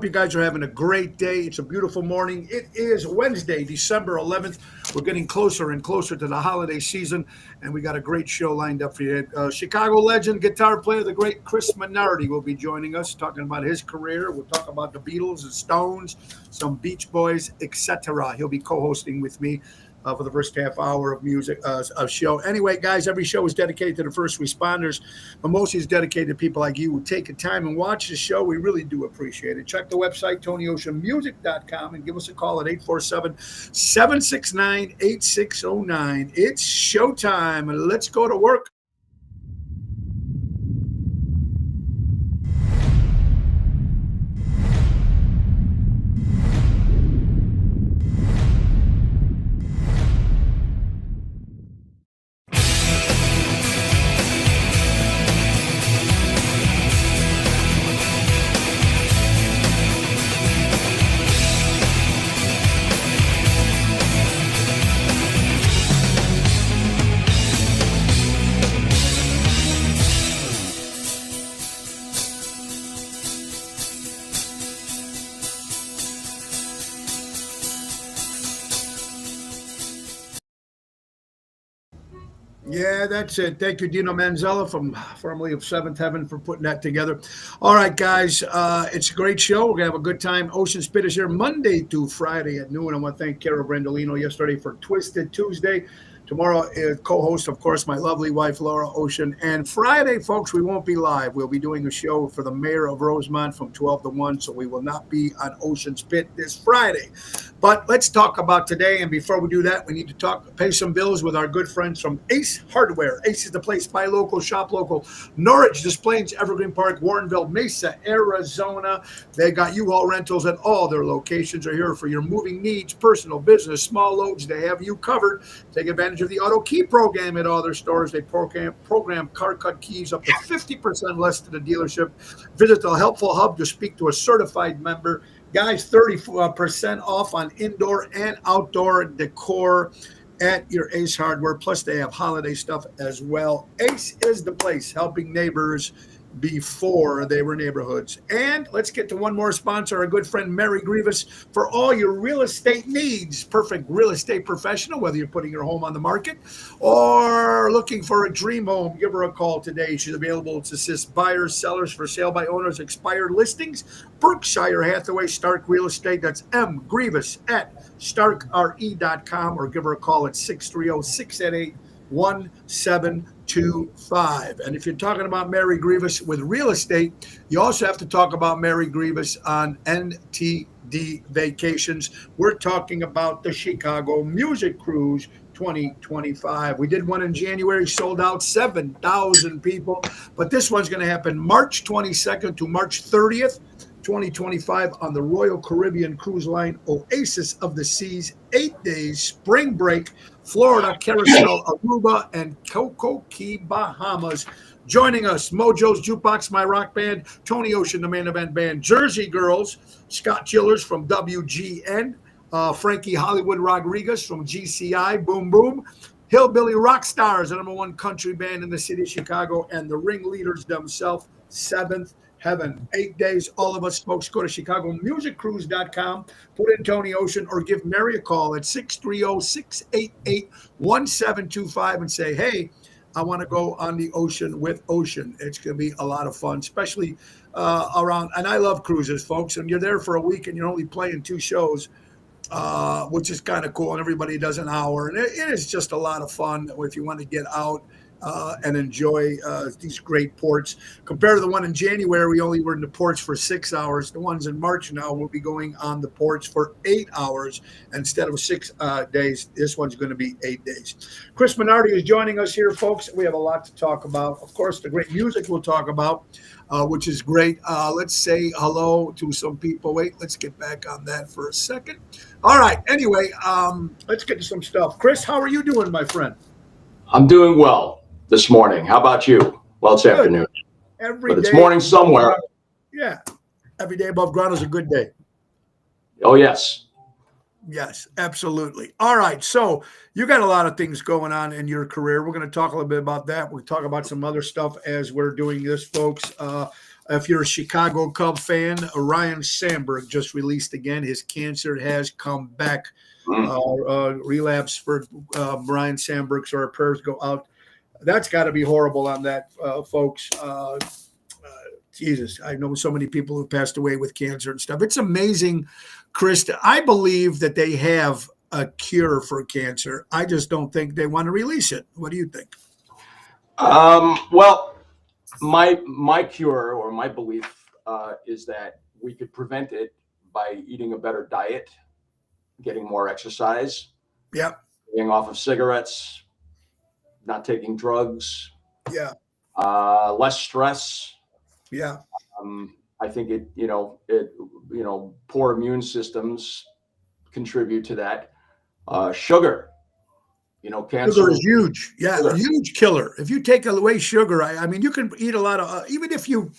hope you guys are having a great day. It's a beautiful morning. It is Wednesday, December 11th. We're getting closer and closer to the holiday season, and we got a great show lined up for you. Chicago legend, guitar player, the great Chris Minardi will be joining us, talking about his career. We'll talk about the Beatles and Stones, some Beach Boys, etc. He'll be co-hosting with me for the first half hour of music of show. Anyway, guys, every show is dedicated to the first responders, but mostly is dedicated to people like you who take the time and watch the show. We really do appreciate it. Check the website, TonyOceanMusic.com, and give us a call at 847-769-8609. It's showtime, and let's go to work. Yeah, that's it. Thank you, Dino Manzella, from formerly of Seventh Heaven, for putting that together. All right, guys, it's a great show. We're gonna have a good time. Ocean Spit is here Monday through Friday at noon. I want to thank Carol Brandolino yesterday for Twisted Tuesday. Tomorrow is co-host, of course, my lovely wife, Laura Ocean. And Friday, folks, we won't be live. We'll be doing a show for the mayor of Rosemont from 12 to 1, so we will not be on Ocean Spit this Friday. But let's talk about today. And before we do that, we need to pay some bills with our good friends from Ace Hardware. Ace is the place. Buy local, shop local. Norwich, Des Plaines, Evergreen Park, Warrenville, Mesa, Arizona. They got U-Haul rentals at all their locations. Are here for your moving needs, personal, business, small loads. They have you covered. Take advantage of the Auto Key program at all their stores. They program car cut keys up to 50% less to the dealership. Visit the Helpful Hub to speak to a certified member. Guys, 30% off on indoor and outdoor decor at your Ace Hardware. Plus, they have holiday stuff as well. Ace is the place, helping neighbors before they were neighborhoods. And let's get to one more sponsor, our good friend Mary Grievous, for all your real estate needs. Perfect real estate professional, whether you're putting your home on the market or looking for a dream home. Give her a call today. She's available to assist buyers, sellers, for sale by owners, expired listings. Berkshire Hathaway Stark Real Estate. That's M. Grievous at starkre.com, or give her a call at 630-688-1725. And if you're talking about Mary Grievous with real estate, you also have to talk about Mary Grievous on NTD Vacations. We're talking about the Chicago Music Cruise 2025. We did one in January, sold out 7,000 people, but this one's going to happen March 22nd to March 30th. 2025 on the Royal Caribbean Cruise Line, Oasis of the Seas, 8 days, spring break, Florida, Carousel, Aruba, and Coco Key, Bahamas. Joining us, Mojo's Jukebox, my rock band, Tony Ocean, the main event band, Jersey Girls, Scott Chillers from WGN, Frankie Hollywood Rodriguez from GCI, Boom Boom, Hillbilly Rock Stars, the #1 country band in the city of Chicago, and the ringleaders themselves, Seventh Heaven. 8 days, all of us folks. Go to ChicagoMusicCruise.com, put in Tony Ocean, or give Mary a call at 630-688-1725 and say, hey, I want to go on the ocean with Ocean. It's going to be a lot of fun, especially around, and I love cruises, folks, and you're there for a week and you're only playing 2 shows, which is kind of cool, and everybody does an hour, and it is just a lot of fun if you want to get out and enjoy these great ports. Compared to the one in January, we only were in the ports for 6 hours. The ones in March now will be going on the ports for 8 hours instead of 6 days. This one's going to be 8 days. Chris Minardi is joining us here, folks. We have a lot to talk about. Of course, the great music we'll talk about, which is great. Let's say hello to some people. Wait, let's get back on that for a second. All right. Anyway, let's get to some stuff. Chris, how are you doing, my friend? I'm doing well this morning. How about you? Well, it's afternoon, but it's morning somewhere. Yeah. Every day above ground is a good day. Oh, yes. Yes, absolutely. All right. So you got a lot of things going on in your career. We're going to talk a little bit about that. We'll talk about some other stuff as we're doing this, folks. if you're a Chicago Cub fan, Ryan Sandberg just released again. His cancer has come back. Relapse for Ryan Sandberg, so our prayers go out. That's got to be horrible on that, folks. Jesus, I know so many people who passed away with cancer and stuff. It's amazing, Chris. I believe that they have a cure for cancer. I just don't think they want to release it. What do you think? Well, my cure or my belief is that we could prevent it by eating a better diet, getting more exercise, getting off of cigarettes, not taking drugs, less stress. I think poor immune systems contribute to that. Sugar, cancer. Sugar is huge. Yeah, sugar. A huge killer. If you take away sugar, I mean, you can eat a lot of, even if you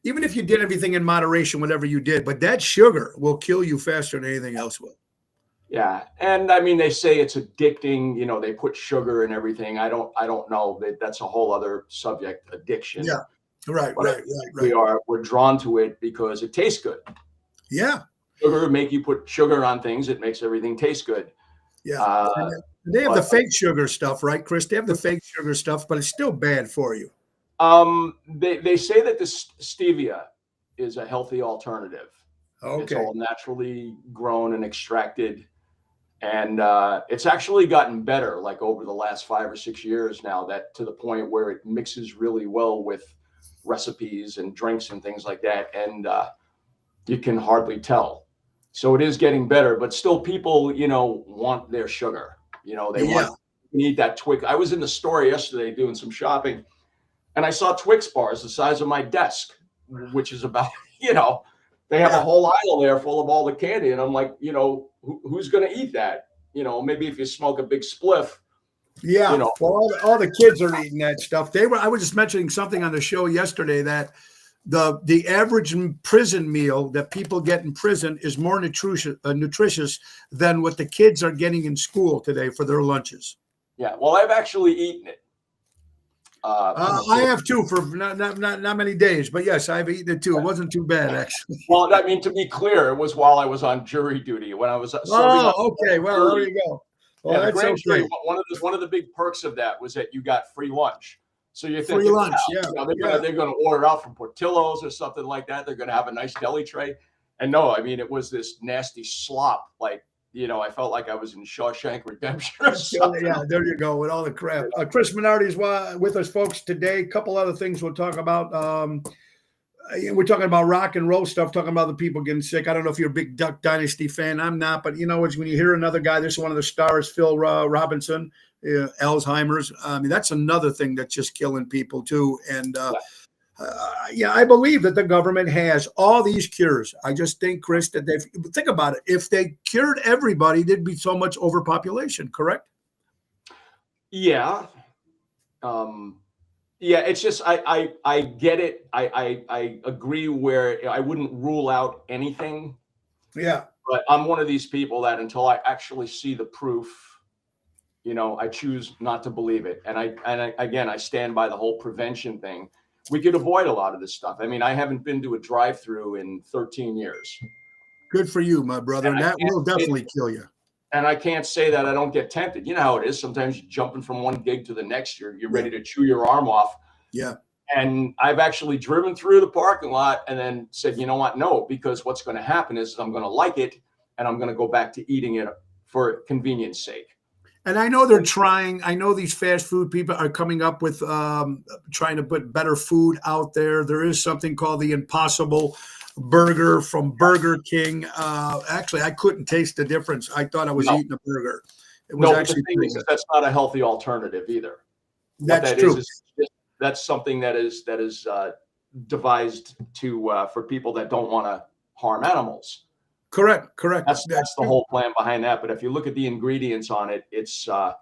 did everything in moderation, whatever you did, but that sugar will kill you faster than anything else will. Yeah. And I mean, they say it's addicting, they put sugar in everything. I don't know. That's a whole other subject, addiction. Yeah. Right. We're drawn to it because it tastes good. Yeah. Sugar make you put sugar on things. It makes everything taste good. Yeah. They have the fake sugar stuff, right, Chris? They have the fake sugar stuff, but it's still bad for you. They say that this stevia is a healthy alternative. Okay. It's all naturally grown and extracted. And it's actually gotten better, like over the last 5 or 6 years now, that to the point where it mixes really well with recipes and drinks and things like that. And you can hardly tell. So it is getting better, but still people, want their sugar. They want to eat that Twix. I was in the store yesterday doing some shopping, and I saw Twix bars the size of my desk, which is about, they have a whole aisle there full of all the candy. And I'm like, who's going to eat that? Maybe if you smoke a big spliff. Yeah. Well, all the kids are eating that stuff. I was just mentioning something on the show yesterday that the average prison meal that people get in prison is more nutritious than what the kids are getting in school today for their lunches. Yeah. Well, I've actually eaten it. I have too for not many days, but yes, I've eaten it too. It wasn't too bad, actually. Well, I mean, to be clear, it was while I was on jury duty when I was. Okay. Well, there you go. Well, that's okay. Jury, one of the big perks of that was that you got free lunch. So you're thinking, free lunch, they're going to order out from Portillo's or something like that. They're going to have a nice deli tray, and no, I mean, it was this nasty slop. Like, I felt like I was in Shawshank Redemption or something. Yeah, there you go with all the crap. Chris Minardi is with us, folks, today. A couple other things we'll talk about. We're talking about rock and roll stuff, talking about the people getting sick. I don't know if you're a big Duck Dynasty fan. I'm not, but it's when you hear another guy, this is one of the stars, Phil Robinson, Alzheimer's. I mean, that's another thing that's just killing people too. And I believe that the government has all these cures. I just think, Chris, that think about it. If they cured everybody, there'd be so much overpopulation, correct? Yeah. Yeah, it's just I get it. I agree where I wouldn't rule out anything. Yeah. But I'm one of these people that until I actually see the proof, I choose not to believe it. And I stand by the whole prevention thing. We could avoid a lot of this stuff. I mean, I haven't been to a drive-through in 13 years. Good for you, my brother. And that will definitely kill you. And I can't say that I don't get tempted. You know how it is. Sometimes you're jumping from one gig to the next. You're ready to chew your arm off. Yeah. And I've actually driven through the parking lot and then said, you know what? No, because what's going to happen is I'm going to like it and I'm going to go back to eating it for convenience sake. And I know they're trying. I know these fast food people are coming up with trying to put better food out there. There is something called the Impossible Burger from Burger King. Actually, I couldn't taste the difference. I thought I was eating a burger. It was actually the thing is that's not a healthy alternative either. That's true. That's something that is devised for people that don't want to harm animals. Correct. That's the whole plan behind that. But if you look at the ingredients on it, it's not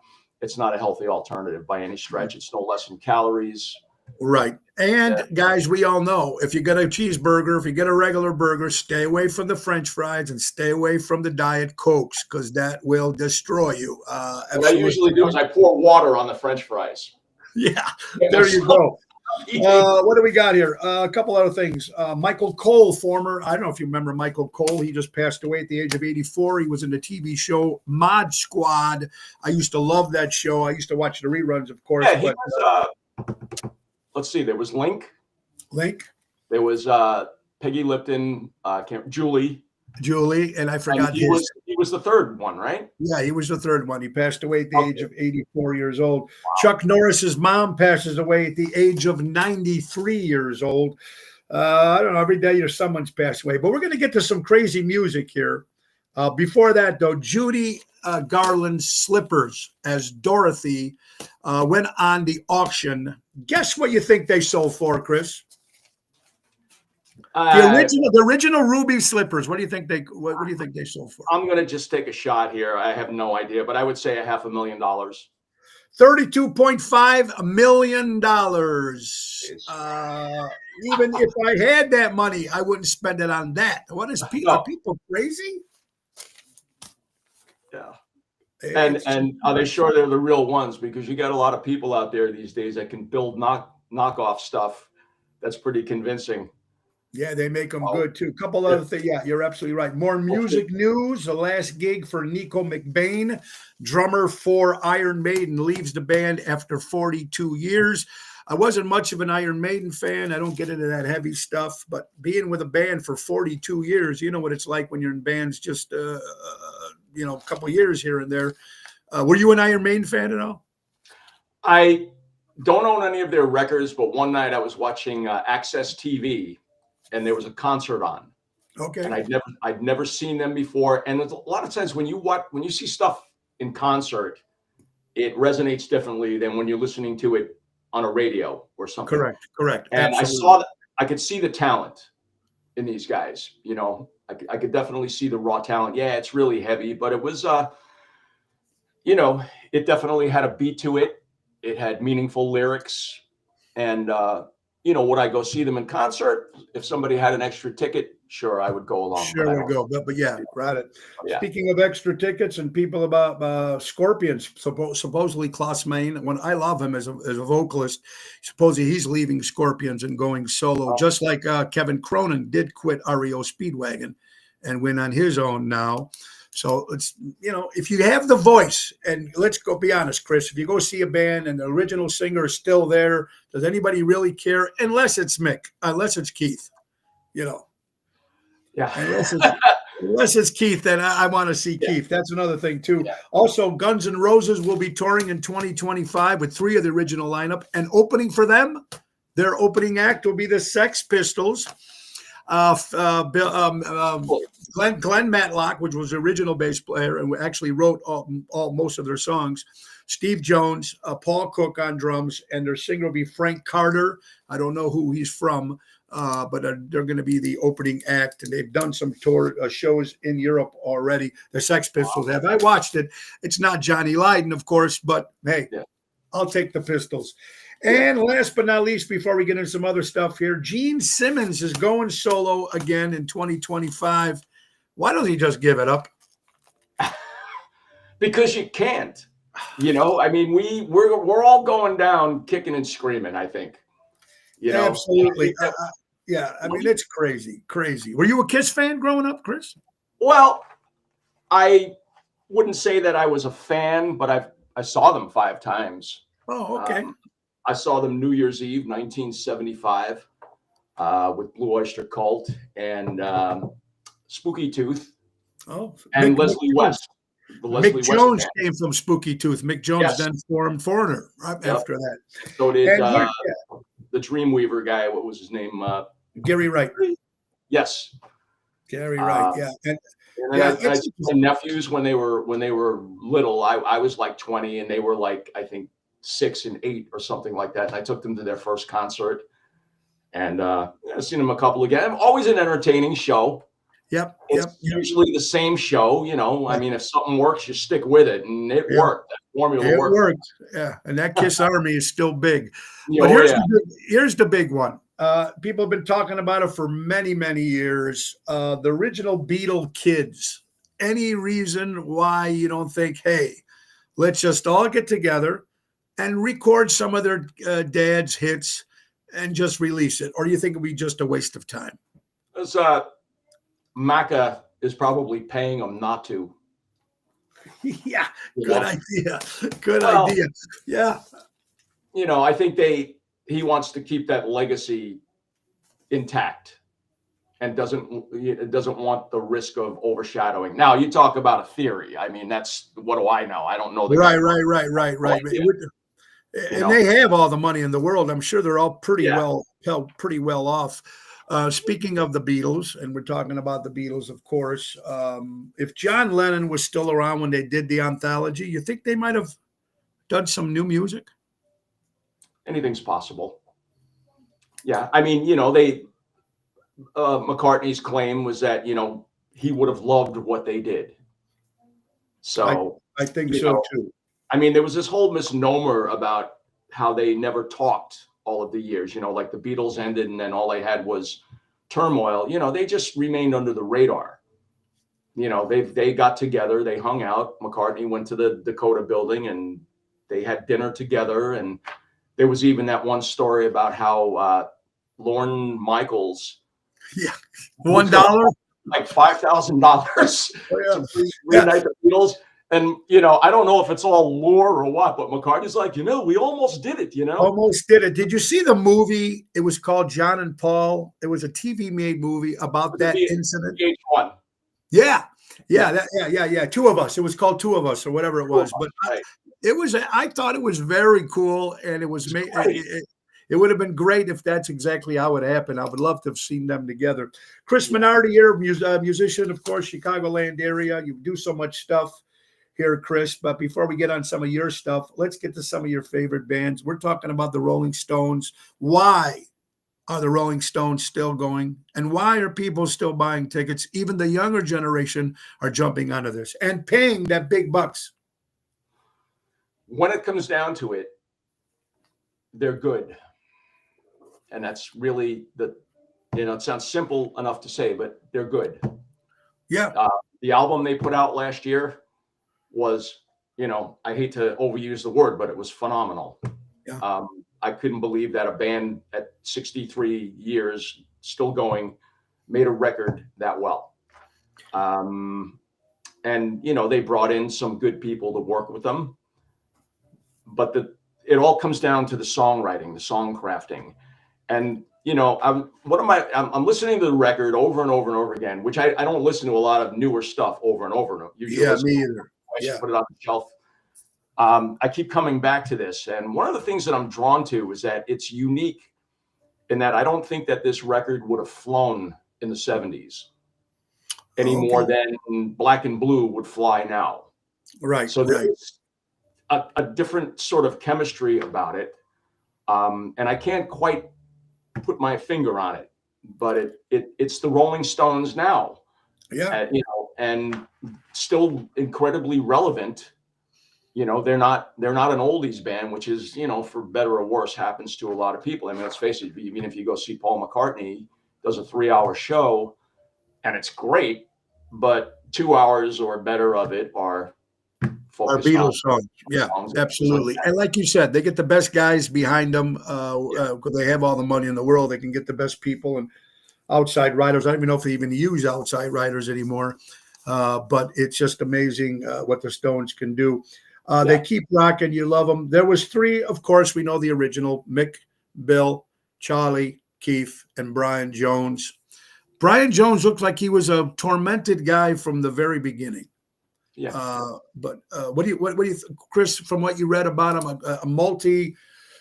a healthy alternative by any stretch. It's no less in calories. Right. And guys, we all know if you get a cheeseburger, if you get a regular burger, stay away from the French fries and stay away from the Diet Cokes because that will destroy you. What I usually do is I pour water on the French fries. Yeah, there you go. What do we got here? A couple other things. Michael Cole, former, I don't know if you remember Michael Cole. He just passed away at the age of 84. He was in the TV show Mod Squad. I used to love that show. I used to watch the reruns, of course. Yeah, he but was. Let's see. There was Link, There was Peggy Lipton, Julie, and I forgot he was the third one, right? Yeah, he was the third one. He passed away at the age of 84 years old. Wow. Chuck Norris's mom passes away at the age of 93 years old. I don't know, every day someone's passed away. But we're going to get to some crazy music here. Before that, though, Judy Garland's slippers as Dorothy went on the auction. Guess what you think they sold for, Chris? The original ruby slippers. What do you think they sold for? I'm going to just take a shot here. I have no idea, but I would say $500,000. $32.5 million. Even if I had that money, I wouldn't spend it on that. What is people? Are people crazy? Yeah. And are they sure they're the real ones? Because you got a lot of people out there these days that can build knockoff stuff. That's pretty convincing. Yeah, they make them good too. A couple other things. Yeah, you're absolutely right. More music news. The last gig for Nico McBain, drummer for Iron Maiden, leaves the band after 42 years. I wasn't much of an Iron Maiden fan. I don't get into that heavy stuff, but being with a band for 42 years, you know what it's like when you're in bands just, a couple years here and there. Were you an Iron Maiden fan at all? I don't own any of their records, but one night I was watching Access TV. And there was a concert on. Okay. And I'd never seen them before. And a lot of times when you see stuff in concert, it resonates differently than when you're listening to it on a radio or something. Correct. And absolutely. I could see the talent in these guys. I could definitely see the raw talent. Yeah, it's really heavy, but it was it definitely had a beat to it. It had meaningful lyrics. And would I go see them in concert? If somebody had an extra ticket, sure, I would go along. Sure would go. But yeah, got it. Yeah. Speaking of extra tickets and people about Scorpions, supposedly Klaus Meine, when I love him as a vocalist, supposedly he's leaving Scorpions and going solo, just like Kevin Cronin did quit REO Speedwagon and went on his own now. So it's, if you have the voice, and let's go be honest, Chris, if you go see a band and the original singer is still there, does anybody really care? Unless it's Keith, Yeah. Unless it's Keith, then I want to see Keith. That's another thing too. Yeah. Also, Guns N' Roses will be touring in 2025 with 3 of the original lineup, and opening for them, their opening act will be the Sex Pistols. Glenn Matlock, which was the original bass player and actually wrote most of their songs. Steve Jones, Paul Cook on drums, and their singer will be Frank Carter. I don't know who he's from, but they're going to be the opening act, and they've done some tour shows in Europe already. The Sex Pistols have. I watched it. It's not Johnny Lydon, of course, but hey, I'll take the Pistols. And last but not least, before we get into some other stuff here, Gene Simmons is going solo again in 2025. Why don't he just give it up? Because you can't. I mean, we're all going down kicking and screaming, I think. Absolutely. Yeah, I mean, it's crazy. Were you a Kiss fan growing up, Chris? Well, I wouldn't say that I was a fan, but I saw them 5 times. Oh, okay. I saw them New Year's Eve, 1975, with Blue Oyster Cult and Spooky Tooth. Oh, and Leslie West. Mick Jones came from Spooky Tooth. Mick Jones then formed Foreigner after that. So did the Dreamweaver guy. What was his name? Gary Wright. Yes. Gary Wright. Yeah. And I my nephews when they were little. I was like 20, and they were like, I think, 6 and 8 or something like that. And I took them to their first concert, and I've seen them a couple again. Always an entertaining show. Yep. It's usually the same show. I mean, if something works, you stick with it, and it worked. That formula worked. Yeah, and that Kiss Army is still big. But here's the big one. People have been talking about it for many, many years. The original Beatle kids. Any reason why you don't think, hey, let's just all get together and record some of their dad's hits and just release it, or do you think it'd be just a waste of time? Because Macca is probably paying them not to. Yeah, You good know? idea. Good Well, idea. Yeah, I think he wants to keep that legacy intact and doesn't want the risk of overshadowing. Now, you talk about a theory. I mean, that's what do I know? I don't know the guy. right. idea. And they have all the money in the world. I'm sure they're all pretty Yeah. pretty well off. Speaking of the Beatles, and we're talking about the Beatles, of course. If John Lennon was still around when they did the anthology, you think they might have done some new music? Anything's possible. Yeah, I mean, McCartney's claim was that he would have loved what they did. So I think You so know, too. I mean, there was this whole misnomer about how they never talked all of the years. Like the Beatles ended, and then all they had was turmoil. They just remained under the radar. They got together, they hung out. McCartney went to the Dakota Building, and they had dinner together. And there was even that one story about how Lorne Michaels, Yeah, $1. like $5,000 Oh, to reunite the Beatles. And I don't know if it's all lore or what, but McCartney's like, we almost did it. Almost did it. Did you see the movie? It was called John and Paul. It was a TV made movie about that incident. VH1. Yeah. Two of Us. It was called Two of Us or whatever it was. But Right. I thought it was very cool, and it was made. It would have been great if that's exactly how it happened. I would love to have seen them together. Chris Minardi here, musician, of course, Chicagoland area. You do so much stuff here, Chris. But before we get on some of your stuff, let's get to some of your favorite bands. We're talking about the Rolling Stones. Why are the Rolling Stones still going? And why are people still buying tickets? Even the younger generation are jumping onto this and paying that big bucks. When it comes down to it, they're good. And that's really it sounds simple enough to say, but they're good. Yeah. The album they put out last year was, I hate to overuse the word, but it was phenomenal. Yeah. I couldn't believe that a band at 63 years still going made a record that well. And, they brought in some good people to work with them. But it all comes down to the songwriting, the song crafting. And, I'm listening to the record over and over and over again, which I don't listen to a lot of newer stuff over and over. Yeah, me either. I should put it on the shelf. I keep coming back to this. And one of the things that I'm drawn to is that it's unique in that I don't think that this record would have flown in the 70s any more than Black and Blue would fly now. Right. So there's a different sort of chemistry about it. And I can't quite put my finger on it, but it's the Rolling Stones now. Yeah. And still incredibly relevant. They're not an oldies band, which is, for better or worse, happens to a lot of people. I mean, let's face it, even if you go see Paul McCartney, does a 3-hour show and it's great, but 2 hours or better of it are focused Beatles on songs. Yeah, songs absolutely. And like you said, they get the best guys behind them because they have all the money in the world. They can get the best people and outside writers. I don't even know if they even use outside writers anymore. But it's just amazing what the Stones can do. They keep rocking. You love them. There was 3, of course, we know the original: Mick, Bill, Charlie, Keith, and Brian Jones. Brian Jones looked like he was a tormented guy from the very beginning. Yeah. But what do you, Chris, from what you read about him,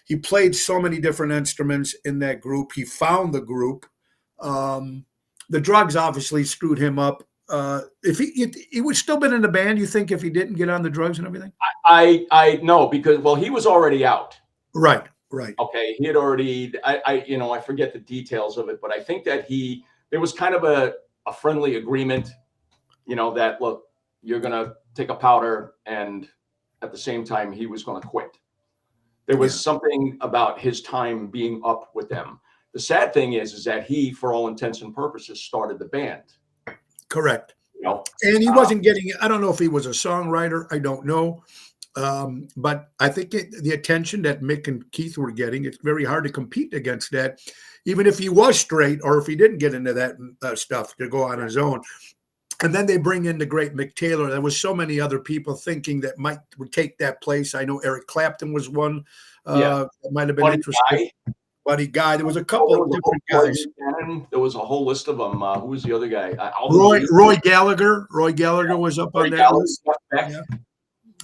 he played so many different instruments in that group. He found the group. The drugs obviously screwed him up. If he would still been in the band, you think, if he didn't get on the drugs and everything? I know, because he was already out. Right. Okay, he had already. I forget the details of it, but I think that there was kind of a friendly agreement, that look, you're gonna take a powder, and at the same time he was gonna quit. There was something about his time being up with them. The sad thing is that he, for all intents and purposes, started the band. Correct. And he wasn't getting, I don't know if he was a songwriter. I don't know. But I think the attention that Mick and Keith were getting, it's very hard to compete against that, even if he was straight or if he didn't get into that stuff to go on his own. And then they bring in the great Mick Taylor. There was so many other people thinking that Mike would take that place. I know Eric Clapton was one that might have been interesting. Buddy Guy. There was a couple of different guys. There was a whole list of them. Who was the other guy? Roy Gallagher. Roy Gallagher was up on that list. Yeah.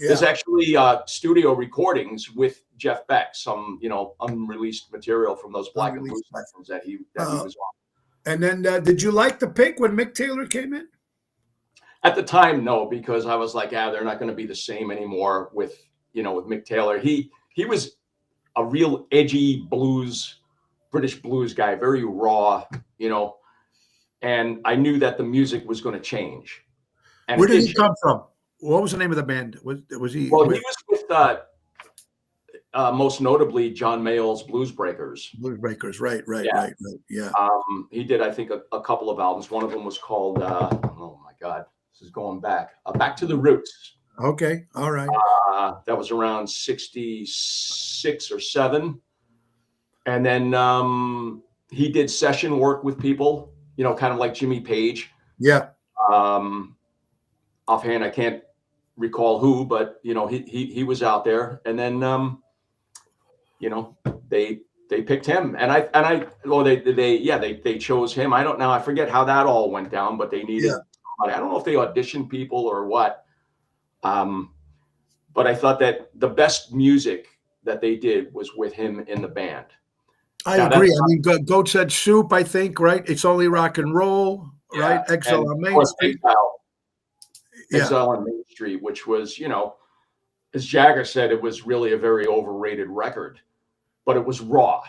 There's actually studio recordings with Jeff Beck, some unreleased material from those Black and Blue sessions that he was on. And then, did you like the pick when Mick Taylor came in? At the time, no, because I was like, they're not going to be the same anymore with Mick Taylor. He was a real edgy British blues guy, very raw, and I knew that the music was going to change. And where did he come from? What was the name of the band? Was he? Well, he was with most notably John Mayall's Blues Breakers. Blues Breakers, right. Yeah. He did, I think, a couple of albums. One of them was called, oh my God, this is going back to the Roots. Okay, all right. That was around 66 or 7. And then he did session work with people, kind of like Jimmy Page. Yeah. Offhand, I can't recall who, but he was out there. And then they picked him, they chose him. I don't know. I forget how that all went down, but they needed. I don't know if they auditioned people or what. But I thought that the best music that they did was with him in the band. I agree. I mean, Goat Said Soup, I think, right? It's Only Rock and Roll, right? Exile on Main Street. Exile on Main Street, which was, as Jagger said, it was really a very overrated record, but it was raw.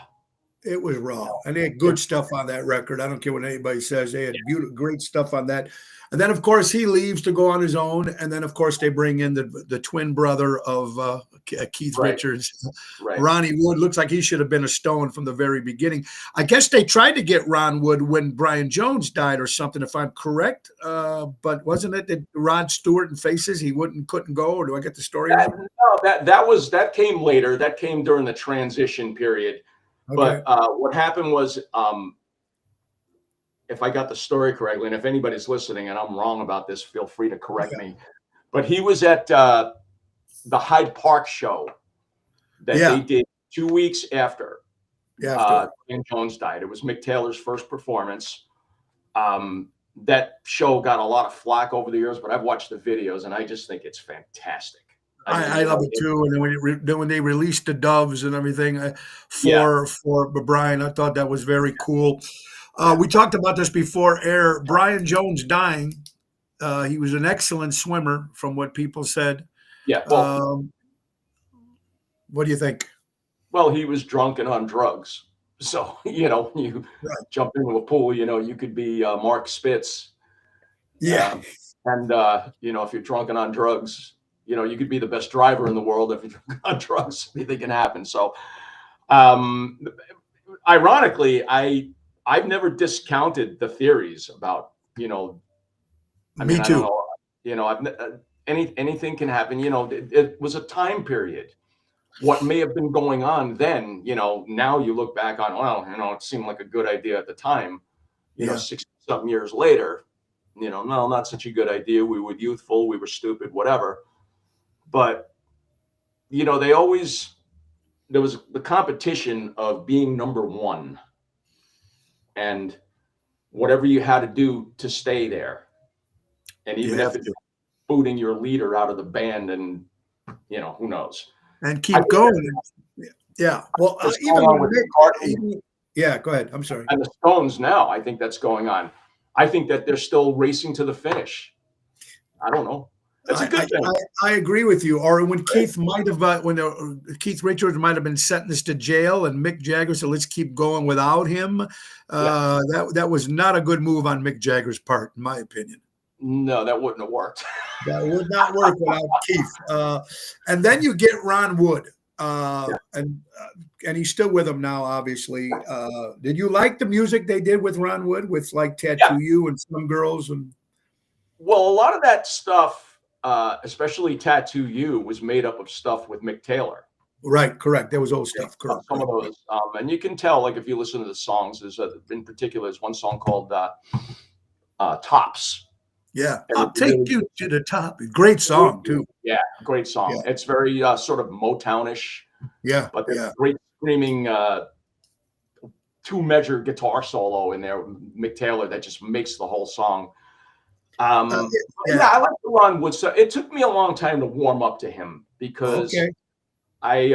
It was raw. And they had good stuff on that record. I don't care what anybody says. They had great stuff on that. And then, of course, he leaves to go on his own. And then, of course, they bring in the twin brother of Keith Richards, Ronnie Wood. Looks like he should have been a Stone from the very beginning. I guess they tried to get Ron Wood when Brian Jones died or something, if I'm correct. But wasn't it that Rod Stewart and Faces, he couldn't go? Or do I get the story wrong? No, that came later. That came during the transition period. Okay. But what happened was, if I got the story correctly, and if anybody's listening and I'm wrong about this, feel free to correct me. But he was at the Hyde Park show that they did 2 weeks after Brian Jones died. It was Mick Taylor's first performance. That show got a lot of flack over the years, but I've watched the videos and I just think it's fantastic. I love it too. And then when they released the Doves and everything for Brian, I thought that was very cool. We talked about this before air. Brian Jones dying. He was an excellent swimmer, from what people said. Yeah. Well, what do you think? Well, he was drunk and on drugs. So, you jump into a pool, you could be Mark Spitz. Yeah. And if you're drunk and on drugs, you could be the best driver in the world. If you're on drugs, anything can happen. So, ironically, I've never discounted the theories about, Me too. I don't know, anything can happen. It was a time period. What may have been going on then, now you look back on, well, it seemed like a good idea at the time, 60-something years later, no, not such a good idea. We were youthful, we were stupid, whatever. But, there was the competition of being number one and whatever you had to do to stay there. And even if it's booting your leader out of the band and, who knows. And keep going. Yeah. Well, go ahead. I'm sorry. And the Stones now, I think that's going on. I think that they're still racing to the finish. I don't know. That's a good thing. I agree with you. Or when Keith Keith Richards might have been sentenced to jail, and Mick Jagger said, "Let's keep going without him." That was not a good move on Mick Jagger's part, in my opinion. No, that wouldn't have worked. That would not work without Keith. And then you get Ron Wood, and he's still with him now, obviously. Did you like the music they did with Ron Wood, with like Tattoo You and Some Girls? And well, a lot of that stuff especially Tattoo You, was made up of stuff with Mick Taylor. Right, correct. There was old stuff. Correct. Some of those, and you can tell, like if you listen to the songs, in particular, there's one song called "Tops." Yeah, And I'll take you to the top. Great song too. Yeah, great song. Yeah. It's very sort of Motownish. Yeah, But there's yeah. a great screaming 2-measure guitar solo in there, Mick Taylor, that just makes the whole song. Yeah. Yeah, I like the Ron Wood stuff. It took me a long time to warm up to him because Okay. they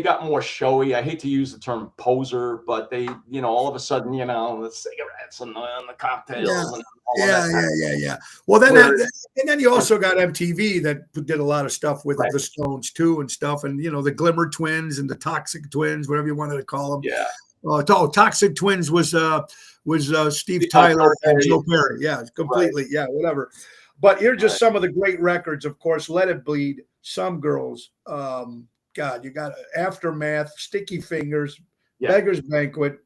got more showy. I hate to use the term poser, but they, all of a sudden, the cigarettes and the cocktails Yeah. and all of that. Yeah. Well, then Whereas- and then you also got MTV that did a lot of stuff with Right. the Stones too and stuff, and the Glimmer Twins and the Toxic Twins, whatever you wanted to call them. Yeah. Toxic Twins was Steve Tyler and Perry. Joe Perry. Yeah, completely. Yeah, whatever. But here are just some of the great records. Of course, Let It Bleed, Some Girls. God, you got Aftermath, Sticky Fingers, Yeah. Beggar's Banquet,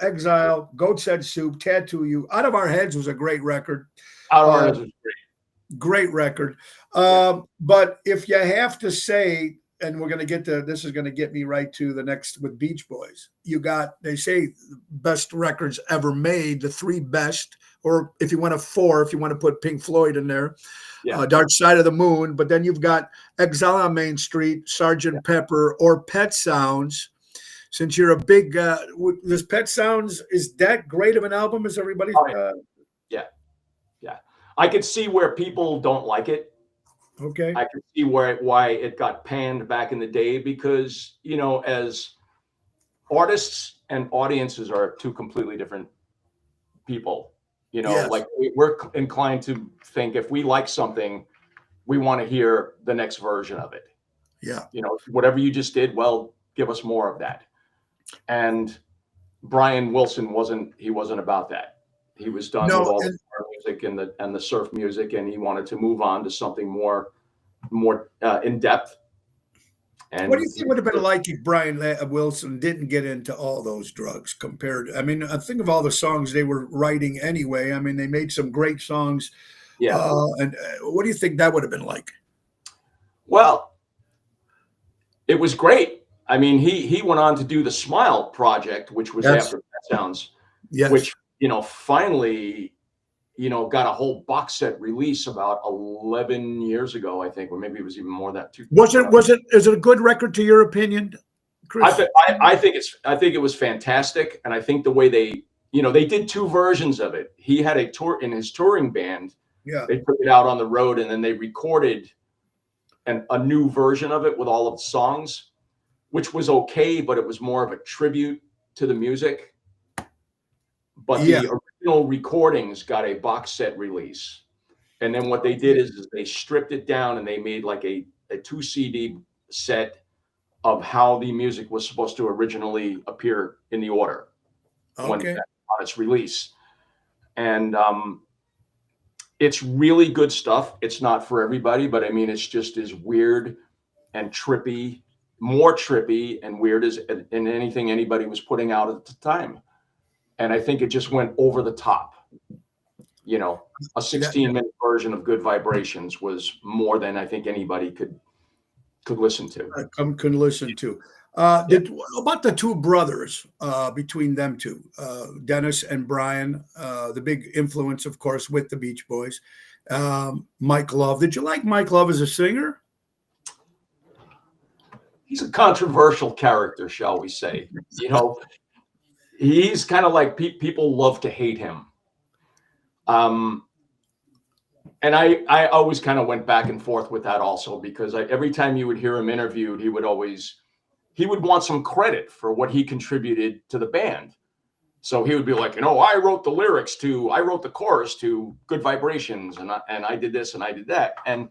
Exile, Goat's Head Soup, Tattoo You. Out of Our Heads was a great record. Out of Our Heads was great. Great record. But if you have to say, and we're going to get to this, is going to get me right to the next with Beach Boys. They say best records ever made, the 3 best, or if you want to 4, if you want to put Pink Floyd in there, Yeah. Dark Side of the Moon. But then you've got Exile on Main Street, Sgt. Pepper, or Pet Sounds. Since you're a big, this Pet Sounds, is that great of an album as everybody? Yeah. I could see where people don't like it. Okay. I can see why it got panned back in the day because, as artists and audiences are 2 completely different people. Yes. Like we're inclined to think if we like something, we want to hear the next version of it. Yeah. Whatever you just did, well, give us more of that. And Brian Wilson wasn't about that. He was done with all the music and the surf music, and he wanted to move on to something more in depth. And what do you think would have been like if Brian Wilson didn't get into all those drugs compared? I mean, I think of all the songs they were writing anyway. I mean, they made some great songs. Yeah. And what do you think that would have been like? Well, it was great. I mean, he went on to do the Smile project, which was after Pet Sounds, Yes. which, finally, got a whole box set release about 11 years ago, I think, or maybe it was even more than that. Is it a good record to your opinion, Chris? I think it was fantastic. And I think the way they did 2 versions of it. He had a tour in his touring band. Yeah. They took it out on the road and then they recorded a new version of it with all of the songs, which was okay, but it was more of a tribute to the music. But the original recordings got a box set release. And then what they did is they stripped it down and they made like a 2 CD set of how the music was supposed to originally appear in the order on its release. And it's really good stuff. It's not for everybody, but I mean, it's just as weird and trippy, more trippy and weird as in anything anybody was putting out at the time. And I think it just went over the top. A 16-minute version of Good Vibrations was more than I think anybody could listen to. Can listen to. About the 2 brothers, between them 2, Dennis and Brian, the big influence, of course, with the Beach Boys. Mike Love. Did you like Mike Love as a singer? He's a controversial character, shall we say. He's kind of like people love to hate him. And I always kind of went back and forth with that also, because every time you would hear him interviewed, he would want some credit for what he contributed to the band. So he would be like, I wrote the chorus to Good Vibrations, and I did this and I did that. And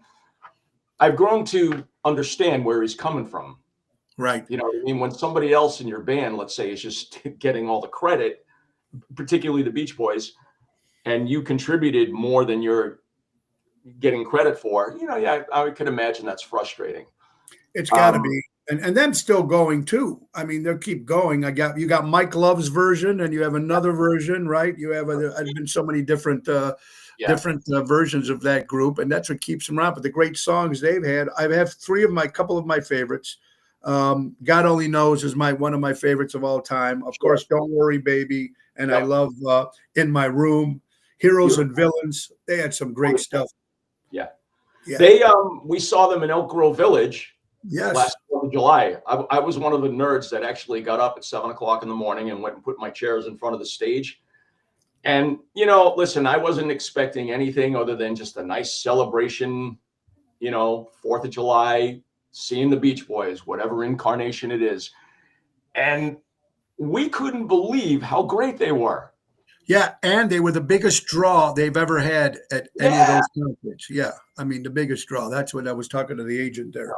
I've grown to understand where he's coming from. Right. When somebody else in your band, let's say, is just getting all the credit, particularly the Beach Boys, and you contributed more than you're getting credit for, I could imagine that's frustrating. It's got to be. And them still going too. I mean, they'll keep going. You got Mike Love's version, and you have another version, right? You have there's been so many different different versions of that group, and that's what keeps them around. But the great songs they've had, I have couple of my favorites. God Only Knows is one of my favorites of all time. Of course, Don't Worry, Baby, and I love In My Room, Heroes and Villains. They had some great stuff. Yeah. They we saw them in Elk Grove Village last 4th of July. I was one of the nerds that actually got up at 7 o'clock in the morning and went and put my chairs in front of the stage. And, listen, I wasn't expecting anything other than just a nice celebration, 4th of July, seeing the Beach Boys, whatever incarnation it is. And we couldn't believe how great they were. Yeah, and they were the biggest draw they've ever had at any of those concerts. Yeah, I mean, the biggest draw. That's what I was talking to the agent there.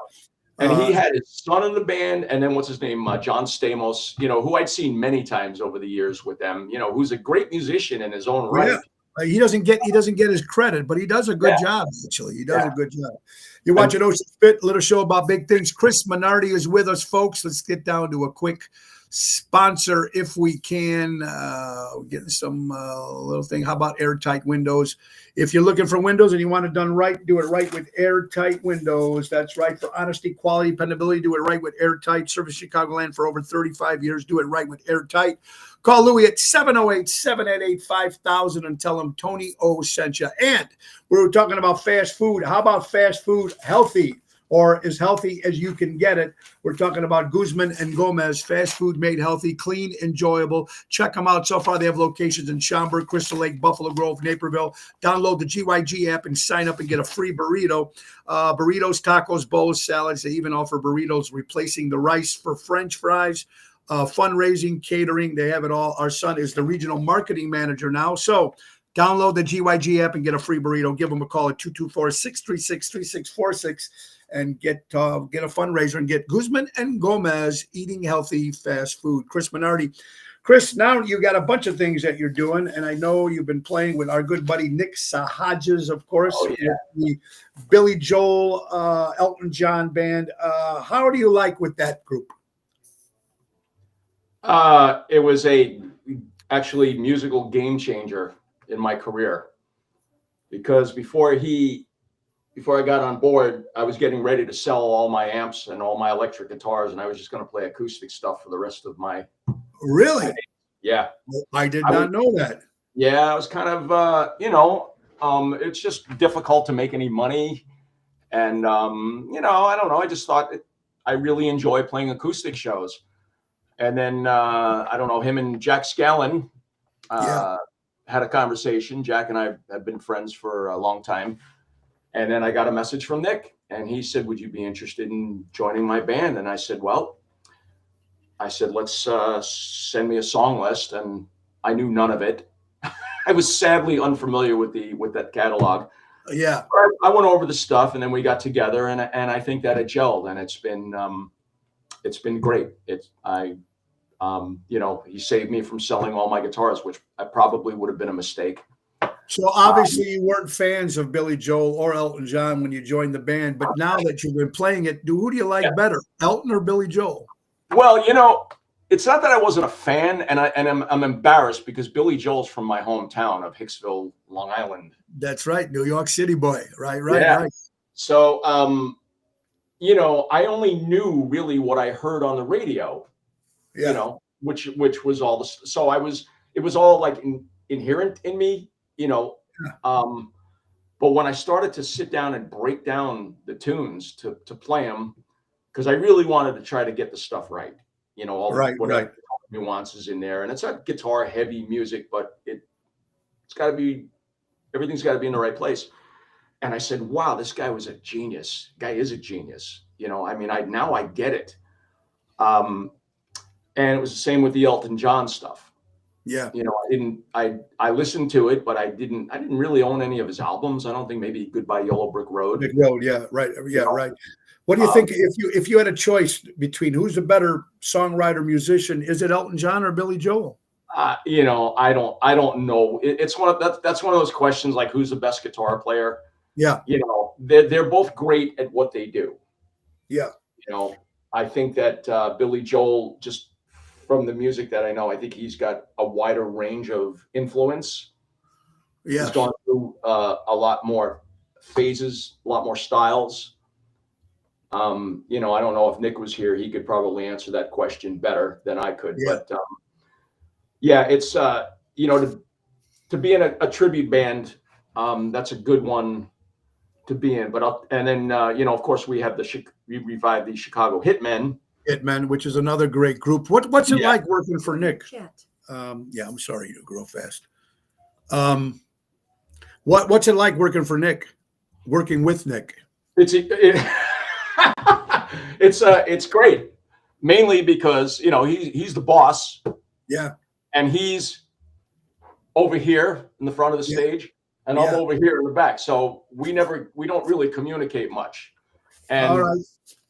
And he had his son in the band, and then what's his name, John Stamos, who I'd seen many times over the years with them, who's a great musician in his own right. Yeah. He doesn't get his credit, but he does a good job. Actually, he does a good job. You're watching Ocean Spit, a little show about big things. Chris Minardi is with us, folks. Let's get down to a quick sponsor if we can. Getting some little thing. How about Airtight Windows? If you're looking for windows and you want it done right, do it right with Airtight Windows. That's right. For honesty, quality, dependability, do it right with Airtight. Service Chicagoland for over 35 years. Do it right with Airtight. Call Louis at 708-788-5000 and tell him Tony O sent you. And we were talking about fast food. How about fast food healthy, or as healthy as you can get it? We're talking about Guzman and Gomez, fast food made healthy, clean, enjoyable. Check them out. So far, they have locations in Schaumburg, Crystal Lake, Buffalo Grove, Naperville. Download the GYG app and sign up and get a free burrito. Burritos, tacos, bowls, salads. They even offer burritos replacing the rice for French fries. Fundraising, catering, they have it all. Our son is the regional marketing manager now. So download the GYG app and get a free burrito. Give them a call at 224-636-3646 and get a fundraiser and get Guzman and Gomez eating healthy fast food. Chris Minardi. Chris, now you got a bunch of things that you're doing, and I know you've been playing with our good buddy Nick Sahajas, of course, the Billy Joel, Elton John band. How do you like with that group? It was actually musical game changer in my career, because before I got on board, I was getting ready to sell all my amps and all my electric guitars, and I was just going to play acoustic stuff for the rest of my. Really? Yeah. I did not know that. Yeah, I was kind of, it's just difficult to make any money, and I don't know. I just thought I really enjoy playing acoustic shows. And then, I don't know, him and Jack Scallon had a conversation. Jack and I have been friends for a long time. And then I got a message from Nick, and he said, would you be interested in joining my band? And I said, let's send me a song list. And I knew none of it. I was sadly unfamiliar with that catalog. Yeah. I went over the stuff, and then we got together, and I think that it gelled, and it's been great. He saved me from selling all my guitars, which I probably would have been a mistake. So obviously you weren't fans of Billy Joel or Elton John when you joined the band, but now that you've been playing it, who do you like better, Elton or Billy Joel? Well, it's not that I wasn't a fan, and I'm embarrassed because Billy Joel's from my hometown of Hicksville, Long Island. That's right, New York City boy. Right. So, I only knew really what I heard on the radio, which was all the, so it was all like inherent in me, but when I started to sit down and break down the tunes to play them, because I really wanted to try to get the stuff right, all the nuances in there, and it's not guitar heavy music, but everything's got to be in the right place. And I said, wow, this guy was a genius. Guy is a genius. Now I get it. And it was the same with the Elton John stuff. Yeah. I listened to it, but I didn't really own any of his albums. I don't think, maybe Goodbye Yellow Brick Road. Yeah. Right. Yeah. Right. What do you think if you had a choice between who's a better songwriter, musician, is it Elton John or Billy Joel? I don't know. It's that's one of those questions, like who's the best guitar player? Yeah. They're both great at what they do. Yeah. I think that Billy Joel, just from the music that I know, I think he's got a wider range of influence. Yes. He's gone through a lot more phases, a lot more styles. You know, I don't know if Nick was here; he could probably answer that question better than I could. Yeah. But yeah, it's you know, to be in a tribute band, that's a good one to be in. But and then you know, of course, we revived the Chicago Hitmen. Hitmen, which is another great group. What's it Yeah. like working for Nick? Chat. Yeah, I'm sorry to grow fast. What's it like working for Nick? Working with Nick? It's great, mainly because you know he's the boss. Yeah. And he's over here in the front of the stage, and I'm over here in the back. So we don't really communicate much. And All right.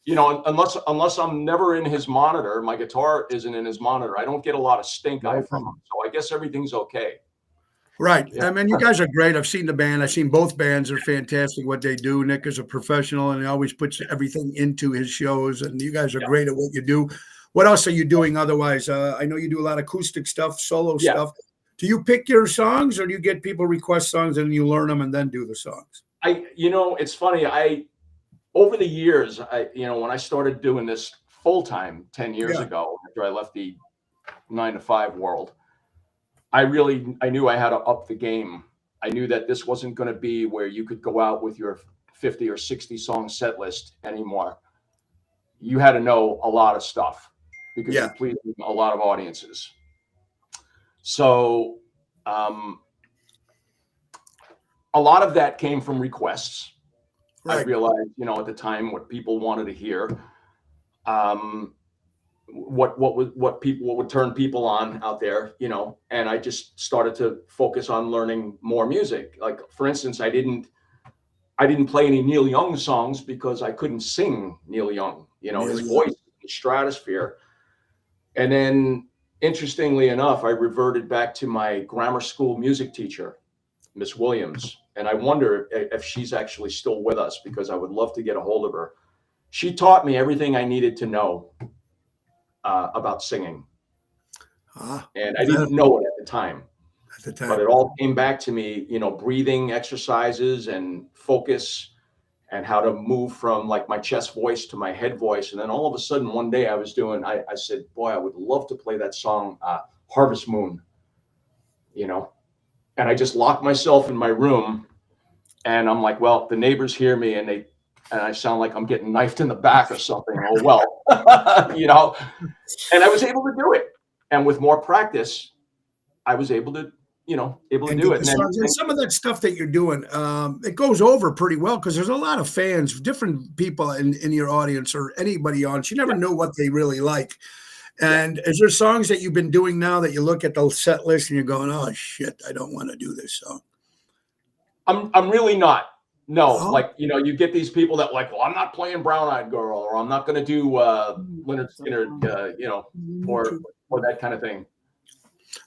you know, unless I'm never in his monitor, my guitar isn't in his monitor, I don't get a lot of stink eye from him. So I guess everything's okay. Right. Yeah. I mean, you guys are great. I've seen the band. I've seen both bands. They're fantastic what they do. Nick is a professional and he always puts everything into his shows. And you guys are great at what you do. What else are you doing otherwise? I know you do a lot of acoustic stuff, solo stuff. Do you pick your songs or do you get people request songs and you learn them and then do the songs? You know, it's funny. Over the years, you know, when I started doing this full time 10 years ago, after I left the 9-to-5 world, I knew I had to up the game. I knew that this wasn't going to be where you could go out with your 50 or 60 song set list anymore. You had to know a lot of stuff because you're pleasing a lot of audiences. So a lot of that came from requests. Right. I realized, you know, at the time what people wanted to hear, what would turn people on out there, you know, and I just started to focus on learning more music. Like, for instance, I didn't play any Neil Young songs because I couldn't sing Neil Young, you know, his voice, the stratosphere. And then interestingly enough, I reverted back to my grammar school music teacher, Miss Williams. And I wonder if she's actually still with us because I would love to get a hold of her. She taught me everything I needed to know about singing. And I didn't know it at the time. But it all came back to me, you know, breathing exercises and focus and how to move from like my chest voice to my head voice. And then all of a sudden one day I said, boy, I would love to play that song, Harvest Moon, you know, and I just locked myself in my room and I'm like, well, the neighbors hear me and I sound like I'm getting knifed in the back or something. Oh, well, you know, and I was able to do it. And with more practice, I was able to, you know, do it. And some of that stuff that you're doing, it goes over pretty well because there's a lot of fans, different people in your audience or anybody on. You never know what they really like. And is there songs that you've been doing now that you look at the set list and you're going, oh, shit, I don't want to do this song? I'm really not. No, like, you know, you get these people that like, well, I'm not playing Brown Eyed Girl or I'm not going to do Lynyrd Skynyrd, you know, or that kind of thing.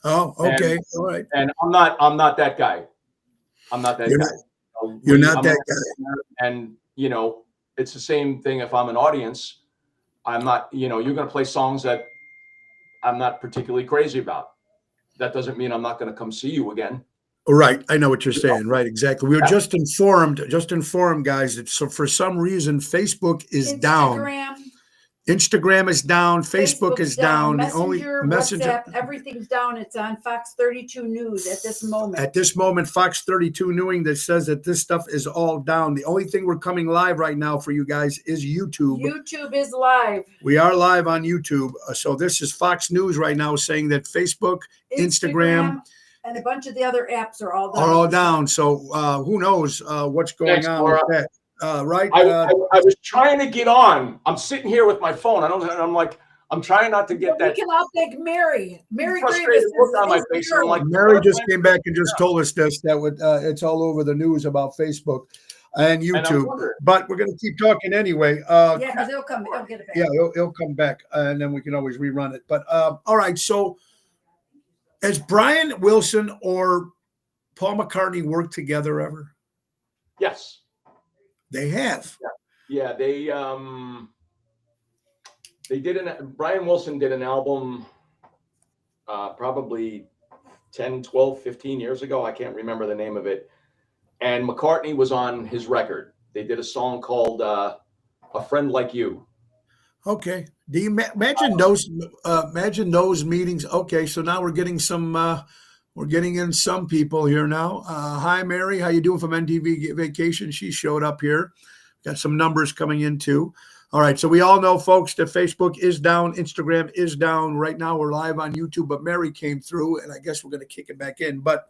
Oh, okay. All right. And I'm not that guy. I'm not that guy. You're not that guy. And, you know, it's the same thing if I'm an audience. I'm not, you know, you're going to play songs that I'm not particularly crazy about. That doesn't mean I'm not going to come see you again. Right. I know what you're saying. Right. Exactly. We were just informed, guys, that so for some reason, Facebook is down. Instagram is down. Facebook is down. Messenger, WhatsApp, everything's down. It's on Fox 32 News at this moment. At this moment, Fox 32 Newing that says that this stuff is all down. The only thing we're coming live right now for you guys is YouTube. YouTube is live. We are live on YouTube. So this is Fox News right now saying that Facebook, Instagram and a bunch of the other apps are all down. So who knows what's going on with that. Right. I was trying to get on. I'm sitting here with my phone. I'm like, I'm trying not to get that. We can all thank Mary. Mary frustrated look on my face. I'm like, Mary just came back and just told us this, that it's all over the news about Facebook and YouTube. But we're going to keep talking anyway. Yeah, because he'll come. He'll get it back. Yeah, he'll come back, and then we can always rerun it. But all right. So, has Brian Wilson or Paul McCartney worked together ever? Yes. They have. Yeah, they did Brian Wilson did an album probably 10, 12, 15 years ago. I can't remember the name of it. And McCartney was on his record. They did a song called A Friend Like You. Okay. Do you imagine those meetings? Okay, so now we're getting we're getting in some people here now. Hi, Mary. How you doing from NTV Vacation? She showed up here. Got some numbers coming in too. All right, so we all know, folks, that Facebook is down, Instagram is down. Right now we're live on YouTube, but Mary came through, and I guess we're going to kick it back in. But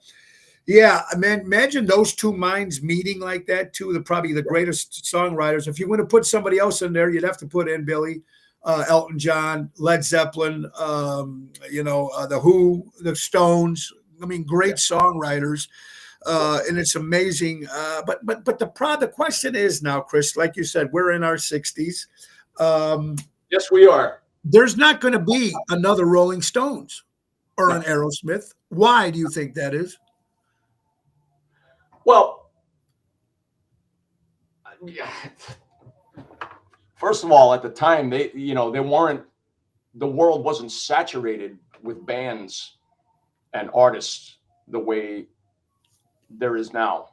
yeah, I mean, imagine those two minds meeting like that, probably the greatest songwriters. If you want to put somebody else in there, you'd have to put in Billy, Elton John, Led Zeppelin, the Who, the Stones. I mean, great songwriters. And it's amazing. But the question is now, Chris, like you said, we're in our 60s. Yes, we are. There's not going to be another Rolling Stones or an Aerosmith. Why do you think that is? Well, first of all, at the time, they weren't, the world wasn't saturated with bands and artists the way there is now.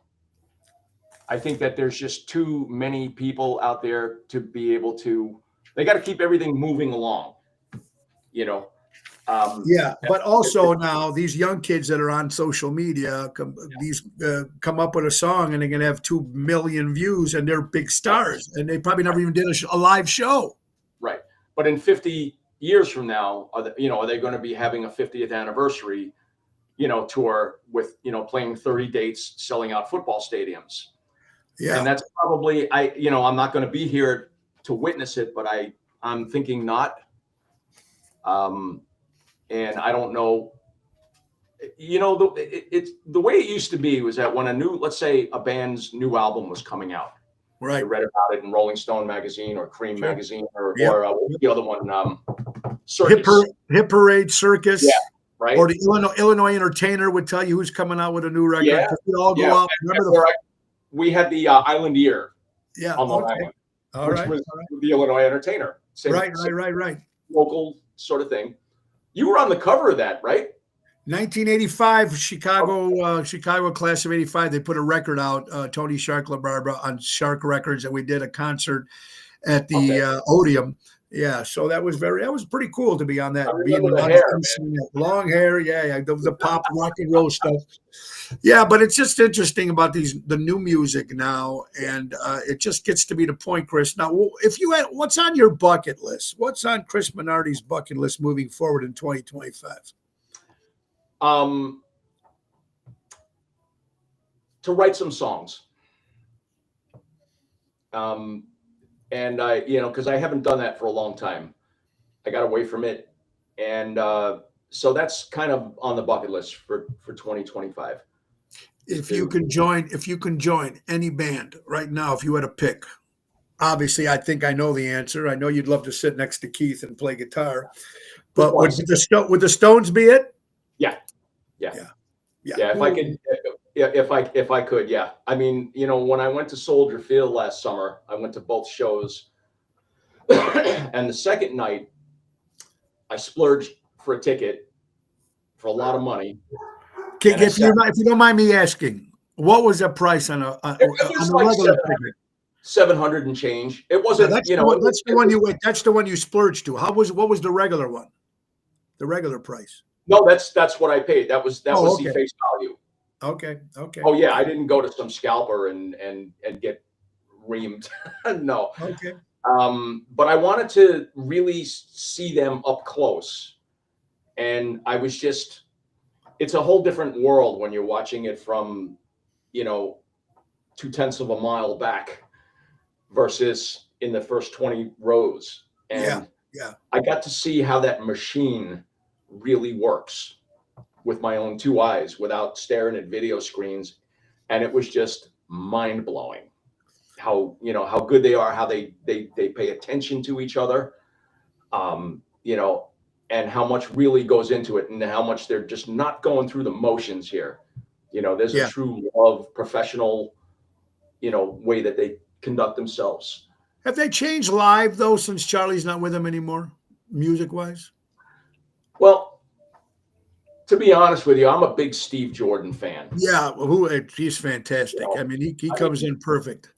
I think that there's just too many people out there to be able to, they got to keep everything moving along, But also now these young kids that are on social media, come up with a song and they're going to have 2 million views and they're big stars and they probably never even did a live show. Right. But in 50 years from now, are they going to be having a 50th anniversary, tour with, playing 30 dates, selling out football stadiums? Yeah. And that's probably, I'm not going to be here to witness it, but I'm thinking not. And I don't know, it's the way it used to be was that when let's say a band's new album was coming out, right? I read about it in Rolling Stone magazine or Cream magazine or the other one, Circus. Hit Parade, Circus. Yeah, right. Or the Illinois Entertainer would tell you who's coming out with a new record. Yeah, we'd all go out. We had the Island Year. Yeah. On Long Island, which was the Illinois Entertainer. Right. Local sort of thing. You were on the cover of that, right? 1985, Chicago class of 85. They put a record out, Tony Shark LaBarbera on Shark Records, and we did a concert at the Odeum. Yeah, so that was pretty cool to be on that. Long hair, the pop rock and roll stuff. Yeah, but it's just interesting about the new music now, and it just gets to be the point, Chris. Now, what's on your bucket list? What's on Chris Minardi's bucket list moving forward in 2025? To write some songs. And because I haven't done that for a long time. I got away from it. And so that's kind of on the bucket list for 2025. If you can join any band right now, if you had to pick, obviously I think I know the answer. I know you'd love to sit next to Keith and play guitar, but would the Stones be it? Yeah. If I could, yeah. I mean, when I went to Soldier Field last summer, I went to both shows, and the second night, I splurged for a ticket for a lot of money. If you don't mind me asking, what was the price on a regular ticket? 700 and change. It wasn't. That's the one you splurged to. What was the regular one? The regular price? No, that's what I paid. That was the face value. Okay. Oh yeah, I didn't go to some scalper and get reamed. No. Okay. But I wanted to really see them up close, and I was just. It's a whole different world when you're watching it from, 0.2 of a mile back, versus in the first 20 rows. And I got to see how that machine really works with my own 2 eyes without staring at video screens. And it was just mind blowing how good they are, how they pay attention to each other, and how much really goes into it and how much they're just not going through the motions here. There's a true love, professional, way that they conduct themselves. Have they changed live though, since Charlie's not with them anymore, music wise? Well, to be honest with you, I'm a big Steve Jordan fan. Yeah, he's fantastic. I mean, he comes in perfect.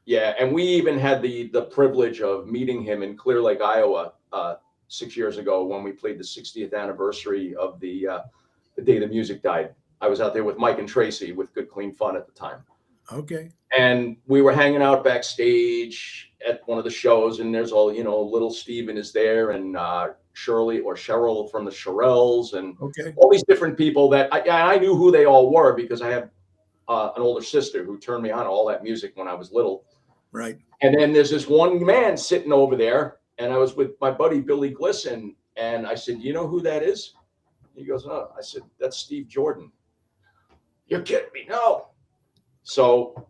Yeah, and we even had the privilege of meeting him in Clear Lake, Iowa, 6 years ago when we played the 60th anniversary of the day the music died. I was out there with Mike and Tracy with Good Clean Fun at the time. Okay. And we were hanging out backstage at one of the shows, and there's all, little Steven is there, and Cheryl from the Shirelles, and all these different people that I knew who they all were because I have an older sister who turned me on to all that music when I was little. Right. And then there's this one man sitting over there, and I was with my buddy Billy Glisson, and I said, "You know who that is?" He goes, "Oh." I said, "That's Steve Jordan." "You're kidding me?" "No." So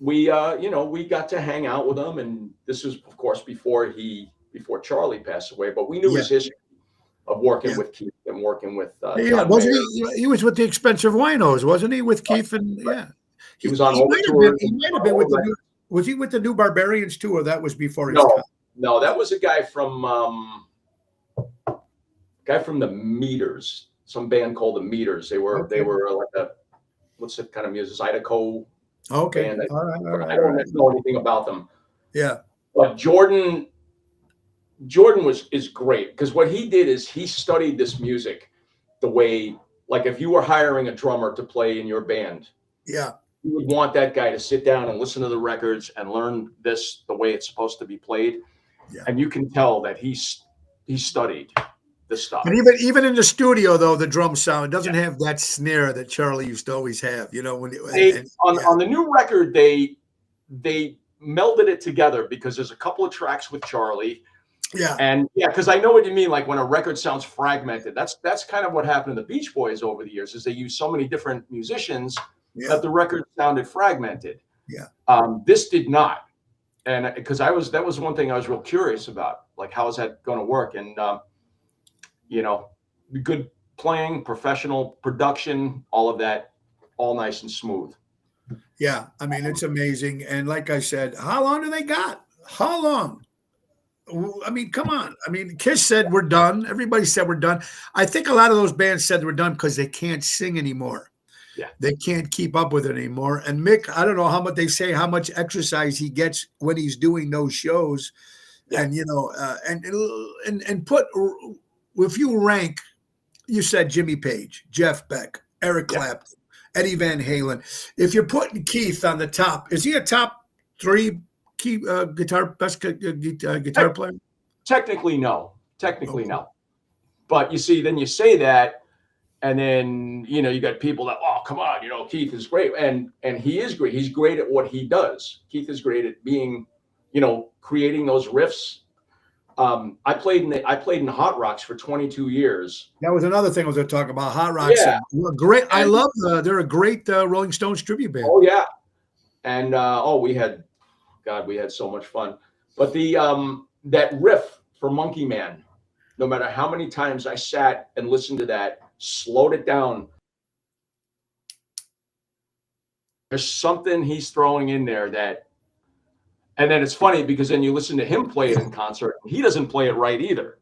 we got to hang out with him, and this was, of course, before Charlie passed away, but we knew his history of working with Keith and working with wasn't he was with the Expensive Winos, wasn't he, with Keith? And he was on all the tours. He might have been with was he with the New Barbarians too, or that was before his time? No, that was a guy from the Meters, some band called the Meters. They were like a, what's it kind of music? Zydeco. Okay. Band. All right. I don't know anything about them. Yeah. But Jordan is great because what he did is he studied this music the way, like if you were hiring a drummer to play in your band, you would want that guy to sit down and listen to the records and learn this the way it's supposed to be played. Yeah. And you can tell that he studied this stuff. And even in the studio, though, the drum sound doesn't have that snare that Charlie used to always have. On the new record, they melded it together because there's a couple of tracks with Charlie. Yeah. And because I know what you mean. Like when a record sounds fragmented, that's kind of what happened to the Beach Boys over the years. Is they used so many different musicians that the record sounded fragmented. Yeah. This did not, and because that was one thing I was real curious about. Like, how is that going to work? And good playing, professional production, all of that, all nice and smooth. Yeah, I mean, it's amazing. And like I said, how long do they got? How long? I mean, come on. I mean, Kiss said we're done. Everybody said we're done. I think a lot of those bands said we're done because they can't sing anymore. Yeah. They can't keep up with it anymore. And Mick, I don't know how much exercise he gets when he's doing those shows. Yeah. And and put, if you rank, you said Jimmy Page, Jeff Beck, Eric Clapton, Eddie Van Halen. If you're putting Keith on the top, is he a top 3 key guitar player? Technically, no. No. But you see, then you say that, and then you got people that, oh, come on, Keith is great, and he is great. He's great at what he does. Keith is great at being, creating those riffs. I played in Hot Rocks for 22 years. That was another thing I was going to talk about. Hot Rocks. Yeah. Great. I love they're a great Rolling Stones tribute band. Oh yeah. And we had so much fun. But the that riff for Monkey Man, no matter how many times I sat and listened to that, slowed it down. There's something he's throwing in there that. And then it's funny because then you listen to him play it in concert. He doesn't play it right either.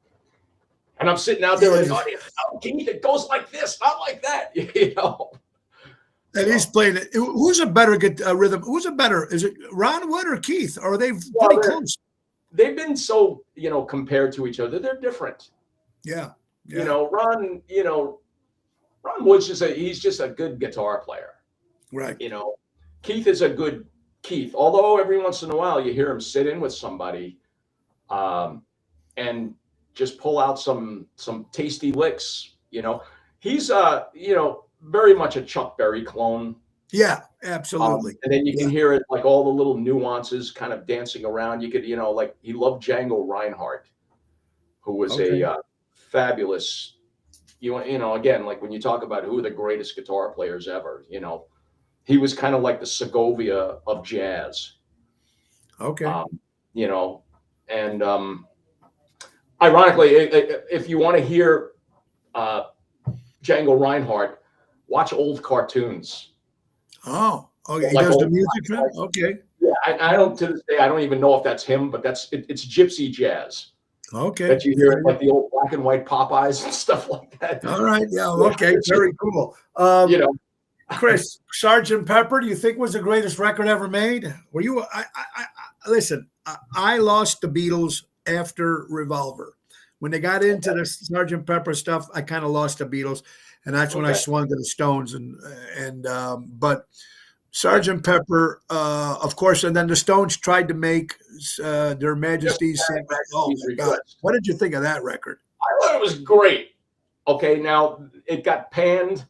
And I'm sitting out there in the audience. Oh, Keith, it goes like this, not like that. And he's playing it. Who's a better rhythm? Who's a better? Is it Ron Wood or Keith? Or are they pretty close? They've been so compared to each other. They're different. Yeah. Ron Wood's he's just a good guitar player. Right. Keith is a good Keith, although every once in a while you hear him sit in with somebody and just pull out some tasty licks. He's very much a Chuck Berry clone. Yeah, absolutely. And then you can hear it, like all the little nuances kind of dancing around. You could, like he loved Django Reinhardt, who was a fabulous, again, like when you talk about who are the greatest guitar players ever, he was kind of like the Segovia of jazz. Okay. Ironically, if you want to hear Django Reinhardt, watch old cartoons. Oh, okay. He does the music. Okay. Yeah, I don't, to this day, I don't even know if that's him, but it's gypsy jazz. Okay. that you hear at like the old black and white Popeyes and stuff like that. All right. Yeah. Okay. Very cool. You know, Chris, Sergeant Pepper, do you think was the greatest record ever made? Were you? Listen. I lost the Beatles after Revolver. When they got into the Sergeant Pepper stuff, I kind of lost the Beatles, and that's when I swung to the Stones. But Sergeant Pepper, of course, and then the Stones tried to make Their Majesties. Oh my God! What did you think of that record? I thought it was great. Okay, now it got panned.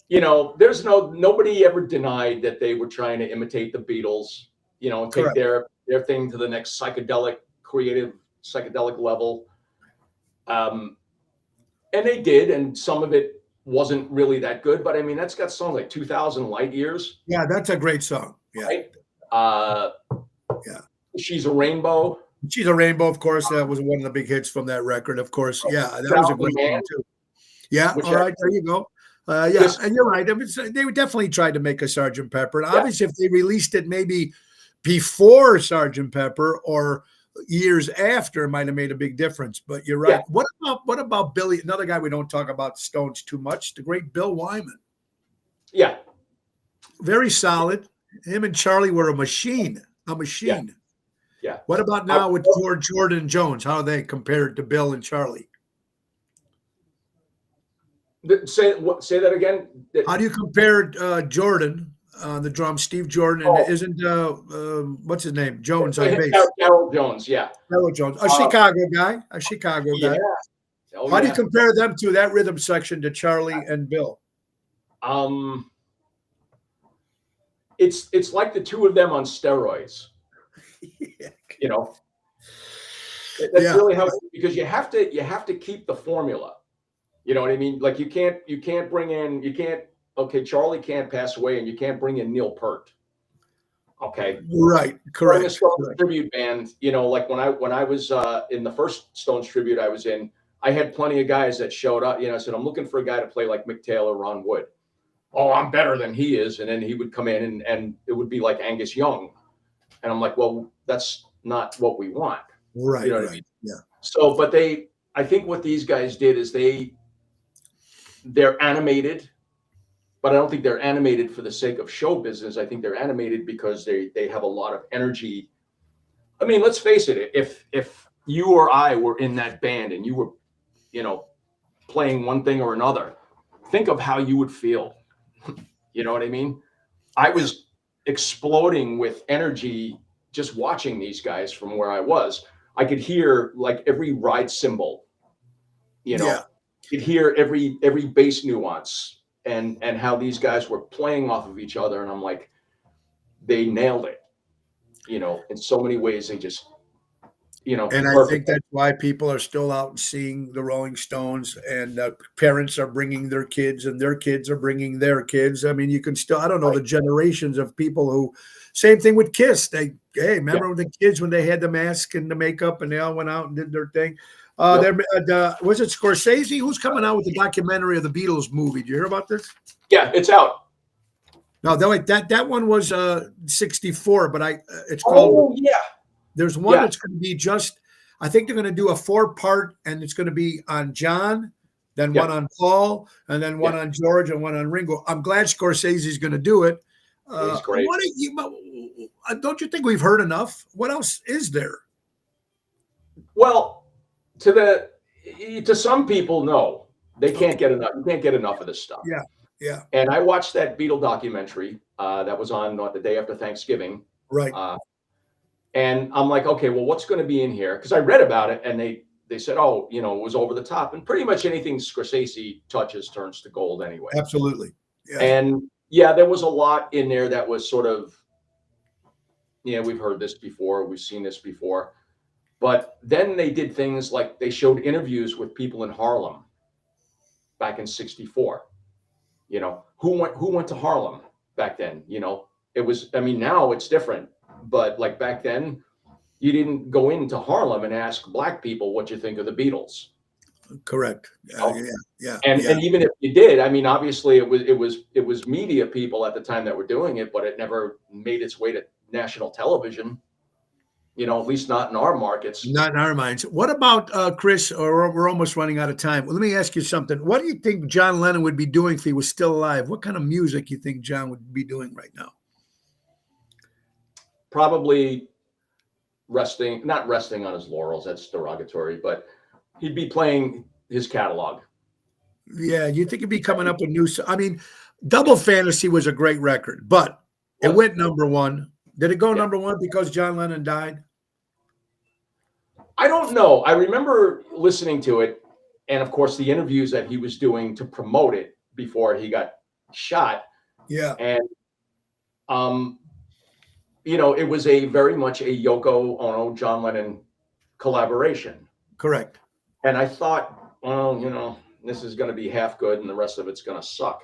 You know, there's nobody ever denied that they were trying to imitate the Beatles. You know, and take their thing to the next creative psychedelic level. And they did, and some of it wasn't really that good. But I mean, that's got songs like 2,000 Light Years. Yeah, that's a great song. Yeah. Right? Yeah. She's a Rainbow. She's a Rainbow, of course. That was one of the big hits from that record, of course. Yeah, that was a great one too. Yeah, all right, there you go. Yeah, and you're right. They definitely tried to make a Sergeant Pepper. And obviously, if they released it maybe before Sergeant Pepper or years after, it might have made a big difference. But you're right. Yeah. What about Billy? Another guy we don't talk about Stones too much. The great Bill Wyman. Yeah, very solid. Him and Charlie were a machine. A machine. Yeah. What about now with Jordan and Jones? How are they compared to Bill and Charlie? Say that again. How do you compare Jordan on the drums, Steve Jordan, and isn't what's his name, Jones on bass? Darryl Jones, yeah. Darryl Jones, a Chicago guy. Yeah. How do you compare them to that rhythm section to Charlie and Bill? It's like the two of them on steroids. You know, that's really how. Because you have to keep the formula. You know what I mean? Like you can't bring in. Okay, Charlie can't pass away, and you can't bring in Neil Peart. Okay, right, correct. Bring a Stones tribute band. You know, like when I was in the first Stones tribute I was in, I had plenty of guys that showed up. You know, I said I'm looking for a guy to play like Mick Taylor, Ron Wood. Oh, I'm better than he is, and then he would come in and it would be like Angus Young, and I'm like, well, that's not what we want. Right, you know what I mean? Yeah. So, but I think what these guys did is they're animated. But I don't think they're animated for the sake of show business. I think they're animated because they have a lot of energy. I mean, let's face it. If you or I were in that band and you were, you know, playing one thing or another, think of how you would feel. You know what I mean? I was exploding with energy just watching these guys from where I was. I could hear like every ride cymbal, you know, you could hear every bass nuance. And how these guys were playing off of each other. And I'm like, they nailed it, you know, in so many ways. They just, you know. And I think that's why people are still out seeing the Rolling Stones, and parents are bringing their kids and their kids are bringing their kids. I mean, you can still, I don't know, the generations of people who, same thing with Kiss. Remember the kids when they had the mask and the makeup and they all went out and did their thing. Was it Scorsese? Who's coming out with the documentary of the Beatles movie? Did you hear about this? Yeah, it's out. No, that one was 64, but it's called. Oh yeah. There's one that's going to be just. I think they're going to do a 4-part, and it's going to be on John, then one on Paul, and then one on George, and one on Ringo. I'm glad Scorsese's going to do it. He's great. Don't you think we've heard enough? What else is there? Well. To some people, no, they can't get enough. You can't get enough of this stuff. Yeah. And I watched that Beatle documentary that was on the day after Thanksgiving. Right. And I'm like, okay, well, what's going to be in here? Because I read about it, and they said, oh, you know, it was over the top, and pretty much anything Scorsese touches turns to gold anyway. Absolutely. Yeah. And there was a lot in there that was sort of, we've heard this before, we've seen this before. But then they did things like they showed interviews with people in Harlem back in '64. You know, who went to Harlem back then? You know, it was, I mean, now it's different, but like back then, you didn't go into Harlem and ask black people what you think of the Beatles. Correct. Yeah. And even if you did, I mean, obviously it was media people at the time that were doing it, but it never made its way to national television. at least not in our markets. Not in our minds. What about Chris? Or we're almost running out of time. Well, let me ask you something. What do you think John Lennon would be doing if he was still alive? What kind of music you think John would be doing right now? Probably not resting on his laurels. That's derogatory, but he'd be playing his catalog. Yeah, you think he'd be coming up with new? I mean, Double Fantasy was a great record, but it went number one. Did it go number one because John Lennon died? I don't know. I remember listening to it, and of course, the interviews that he was doing to promote it before he got shot. Yeah, and it was very much a Yoko Ono, John Lennon collaboration. correct. And I thought, well, this is going to be half good, and the rest of it's going to suck.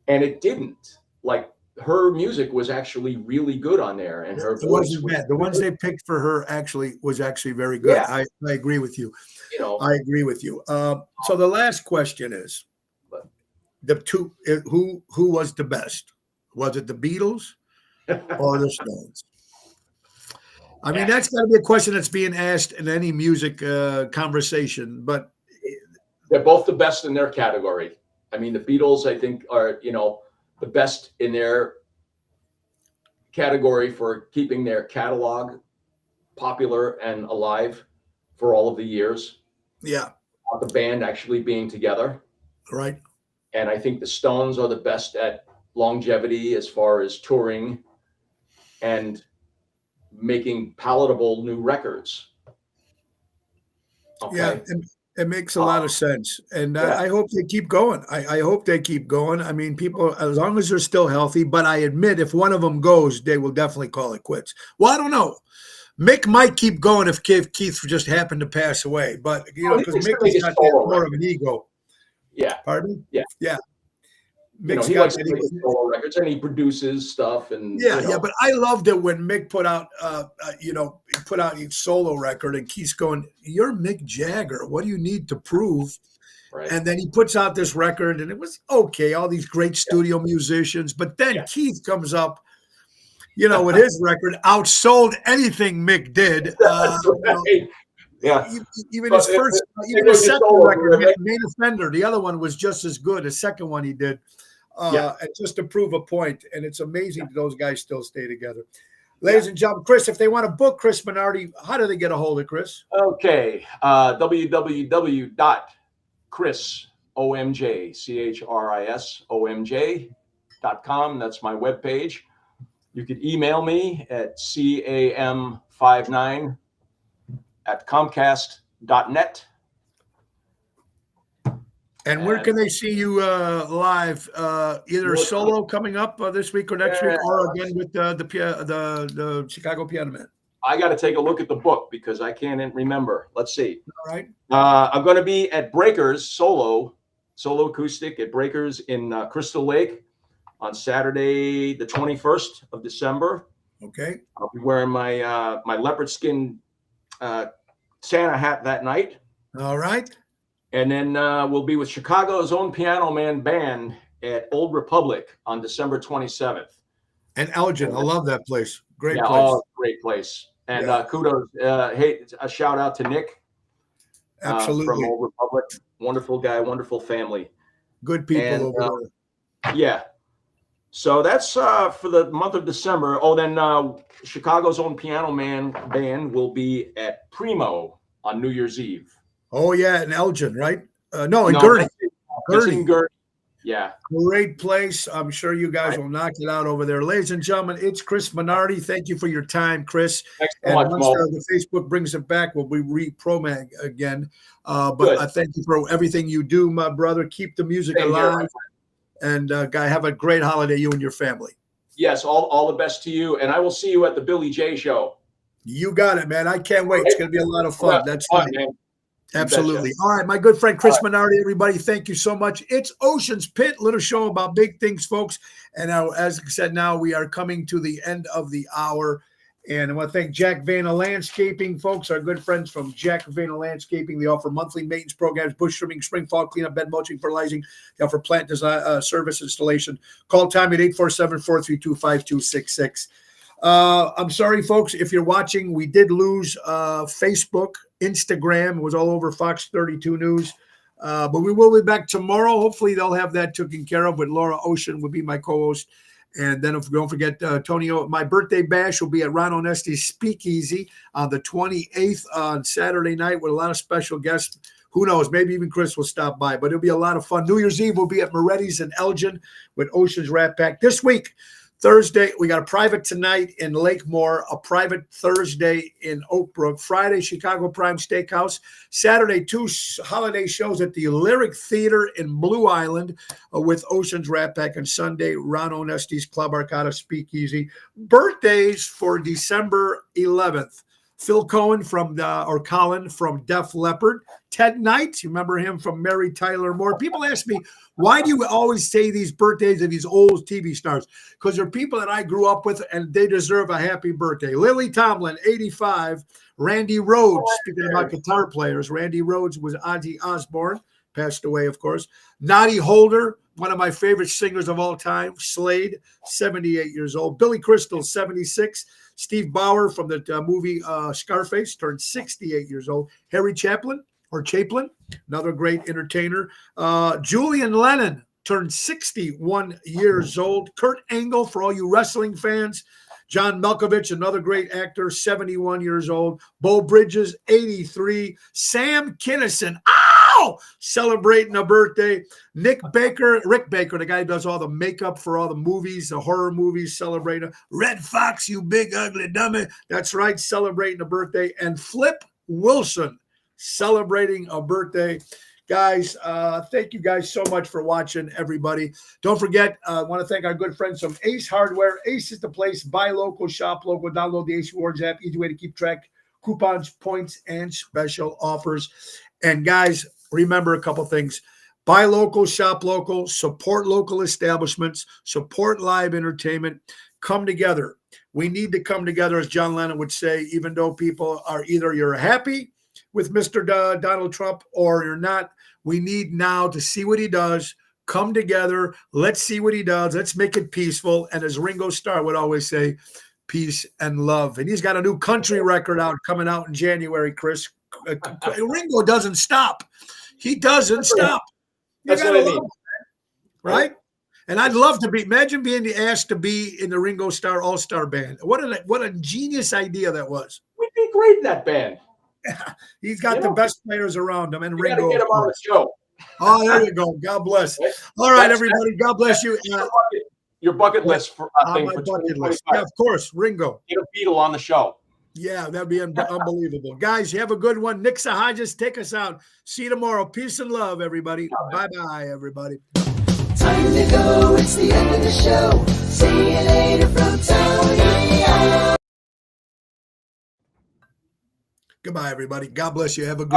And it didn't. Like, her music was actually really good on there, and her voice wasn't bad. The ones they picked for her was actually very good. Yeah. I agree with you. I agree with you. So the last question is, who was the best? Was it the Beatles or the Stones? I mean, that's got to be a question that's being asked in any music conversation. But they're both the best in their category. I mean, the Beatles, I think, are the best in their category for keeping their catalog popular and alive for all of the years. Yeah. The band actually being together. Right. And I think the Stones are the best at longevity as far as touring and making palatable new records. Okay. Yeah. It makes a lot of sense. And I hope they keep going. I hope they keep going. I mean, people, as long as they're still healthy, but I admit if one of them goes, they will definitely call it quits. Well, I don't know. Mick might keep going if Keith just happened to pass away. But, because Mick has got more of an ego. Yeah. Pardon me? Yeah. Yeah. He likes to make solo records, and he produces stuff. And but I loved it when Mick put out, a solo record, and Keith's going, "You're Mick Jagger. What do you need to prove?" Right. And then he puts out this record, and it was okay. All these great studio musicians, but then Keith comes up, with his record, outsold anything Mick did. Yeah, even his second record, Main Offender, the other one was just as good. The second one he did, and just to prove a point. And it's amazing those guys still stay together. Ladies and gentlemen, Chris, if they want to book Chris Minardi, how do they get a hold of Chris? Okay, www.chrisomj.com. That's my webpage. You could email me at cam59@comcast.net. And where can they see you live? Either solo coming up this week or next week, or again with the Chicago Piano Man? I got to take a look at the book because I can't remember. Let's see. All right. I'm going to be at Breakers solo acoustic at Breakers in Crystal Lake on Saturday, the 21st of December. Okay. I'll be wearing my my leopard skin Santa hat that night. All right. And then we'll be with Chicago's own Piano Man Band at Old Republic on December 27th. And Elgin, I love that place. Great place. Oh, great place. And kudos. Hey, a shout out to Nick. Absolutely. From Old Republic. Wonderful guy, wonderful family. Good people over there. Yeah. So that's for the month of December. Oh, then Chicago's own Piano Man Band will be at Primo on New Year's Eve. Oh, yeah, in Elgin, right? No, in Gurney. Gurney. Yeah. Great place. I'm sure you guys will knock it out over there. Ladies and gentlemen, it's Chris Minardi. Thank you for your time, Chris. Thanks so much, once the Facebook brings it back, we'll be re-promag again. But I thank you for everything you do, my brother. Keep the music alive. And guy, have a great holiday, you and your family. Yes, all the best to you. And I will see you at the Billy J Show. You got it, man. I can't wait. It's going to be a lot of fun. That's fun, man. Absolutely. All right, my good friend Chris Minardi, everybody, thank you so much. It's Ocean's Pit, little show about big things, folks. And now, as I said, now we are coming to the end of the hour. And I want to thank Jack Vanna Landscaping, folks, our good friends from Jack Vanna Landscaping. They offer monthly maintenance programs, bush trimming, spring, fall cleanup, bed mulching, fertilizing. They offer plant design, service installation. Call Tommy at 847-432-5266. I'm sorry, folks, if you're watching, we did lose Facebook, Instagram. It was all over Fox 32 News. But we will be back tomorrow. Hopefully, they'll have that taken care of. But Laura Ocean will be my co-host. And then don't forget, Tony, my birthday bash will be at Ron Onesti's Speakeasy on the 28th on Saturday night with a lot of special guests. Who knows? Maybe even Chris will stop by. But it'll be a lot of fun. New Year's Eve will be at Moretti's in Elgin with Ocean's Rat Pack. This week, Thursday, we got a private tonight in Lakemore, a private Thursday in Oak Brook, Friday, Chicago Prime Steakhouse, Saturday, 2 holiday shows at the Lyric Theater in Blue Island with Ocean's Rat Pack, and Sunday, Ron Onesti's Club Arcada Speakeasy. Birthdays for December 11th. Phil Cohen Colin from Def Leppard. Ted Knight, you remember him from Mary Tyler Moore. People ask me, why do you always say these birthdays of these old TV stars? Because they're people that I grew up with, and they deserve a happy birthday. Lily Tomlin, 85. Randy Rhoads, speaking about guitar players, Randy Rhoads was Ozzy Osbourne, passed away, of course. Noddy Holder, one of my favorite singers of all time. Slade, 78 years old. Billy Crystal, 76. Steve Bauer from the movie Scarface turned 68 years old. Harry Chaplin, another great entertainer. Julian Lennon turned 61 years old. Kurt Angle, for all you wrestling fans. John Malkovich, another great actor, 71 years old. Bo Bridges, 83. Sam Kinison, celebrating a birthday. Rick Baker, the guy who does all the makeup for all the movies, the horror movies, celebrating. Red Fox, you big ugly dummy. That's right, celebrating a birthday. And Flip Wilson, celebrating a birthday. Guys, thank you guys so much for watching, everybody. Don't forget, I want to thank our good friends from Ace Hardware. Ace is the place. Buy local, shop local. Download the Ace Rewards app. Easy way to keep track. Coupons, points, and special offers. And guys, remember a couple things. Buy local, shop local, support local establishments, support live entertainment. Come together. We need to come together, as John Lennon would say, even though people are either you're happy with Mr. Donald Trump or you're not. We need now to see what he does. Come together. Let's see what he does. Let's make it peaceful. And as Ringo Starr would always say, peace and love. And he's got a new country record coming out in January, Chris. Ringo doesn't stop. He doesn't stop. That's what I mean. Right? And I'd love to imagine being asked to be in the Ringo Starr All-Star Band. What a genius idea that was. We'd be great in that band. He's got the best players around him. And You Ringo. got to get him on the show. Oh, there you go. God bless. All right, everybody. God bless you. Your bucket list for my bucket list. Yeah, of course. Ringo. Get a Beatle on the show. Yeah, that'd be unbelievable. Guys, you have a good one. Nick Sahajas, take us out. See you tomorrow. Peace and love, everybody. Bye-bye, everybody. Time to go. It's the end of the show. See you later from Tony. Goodbye, everybody. God bless you. Have a good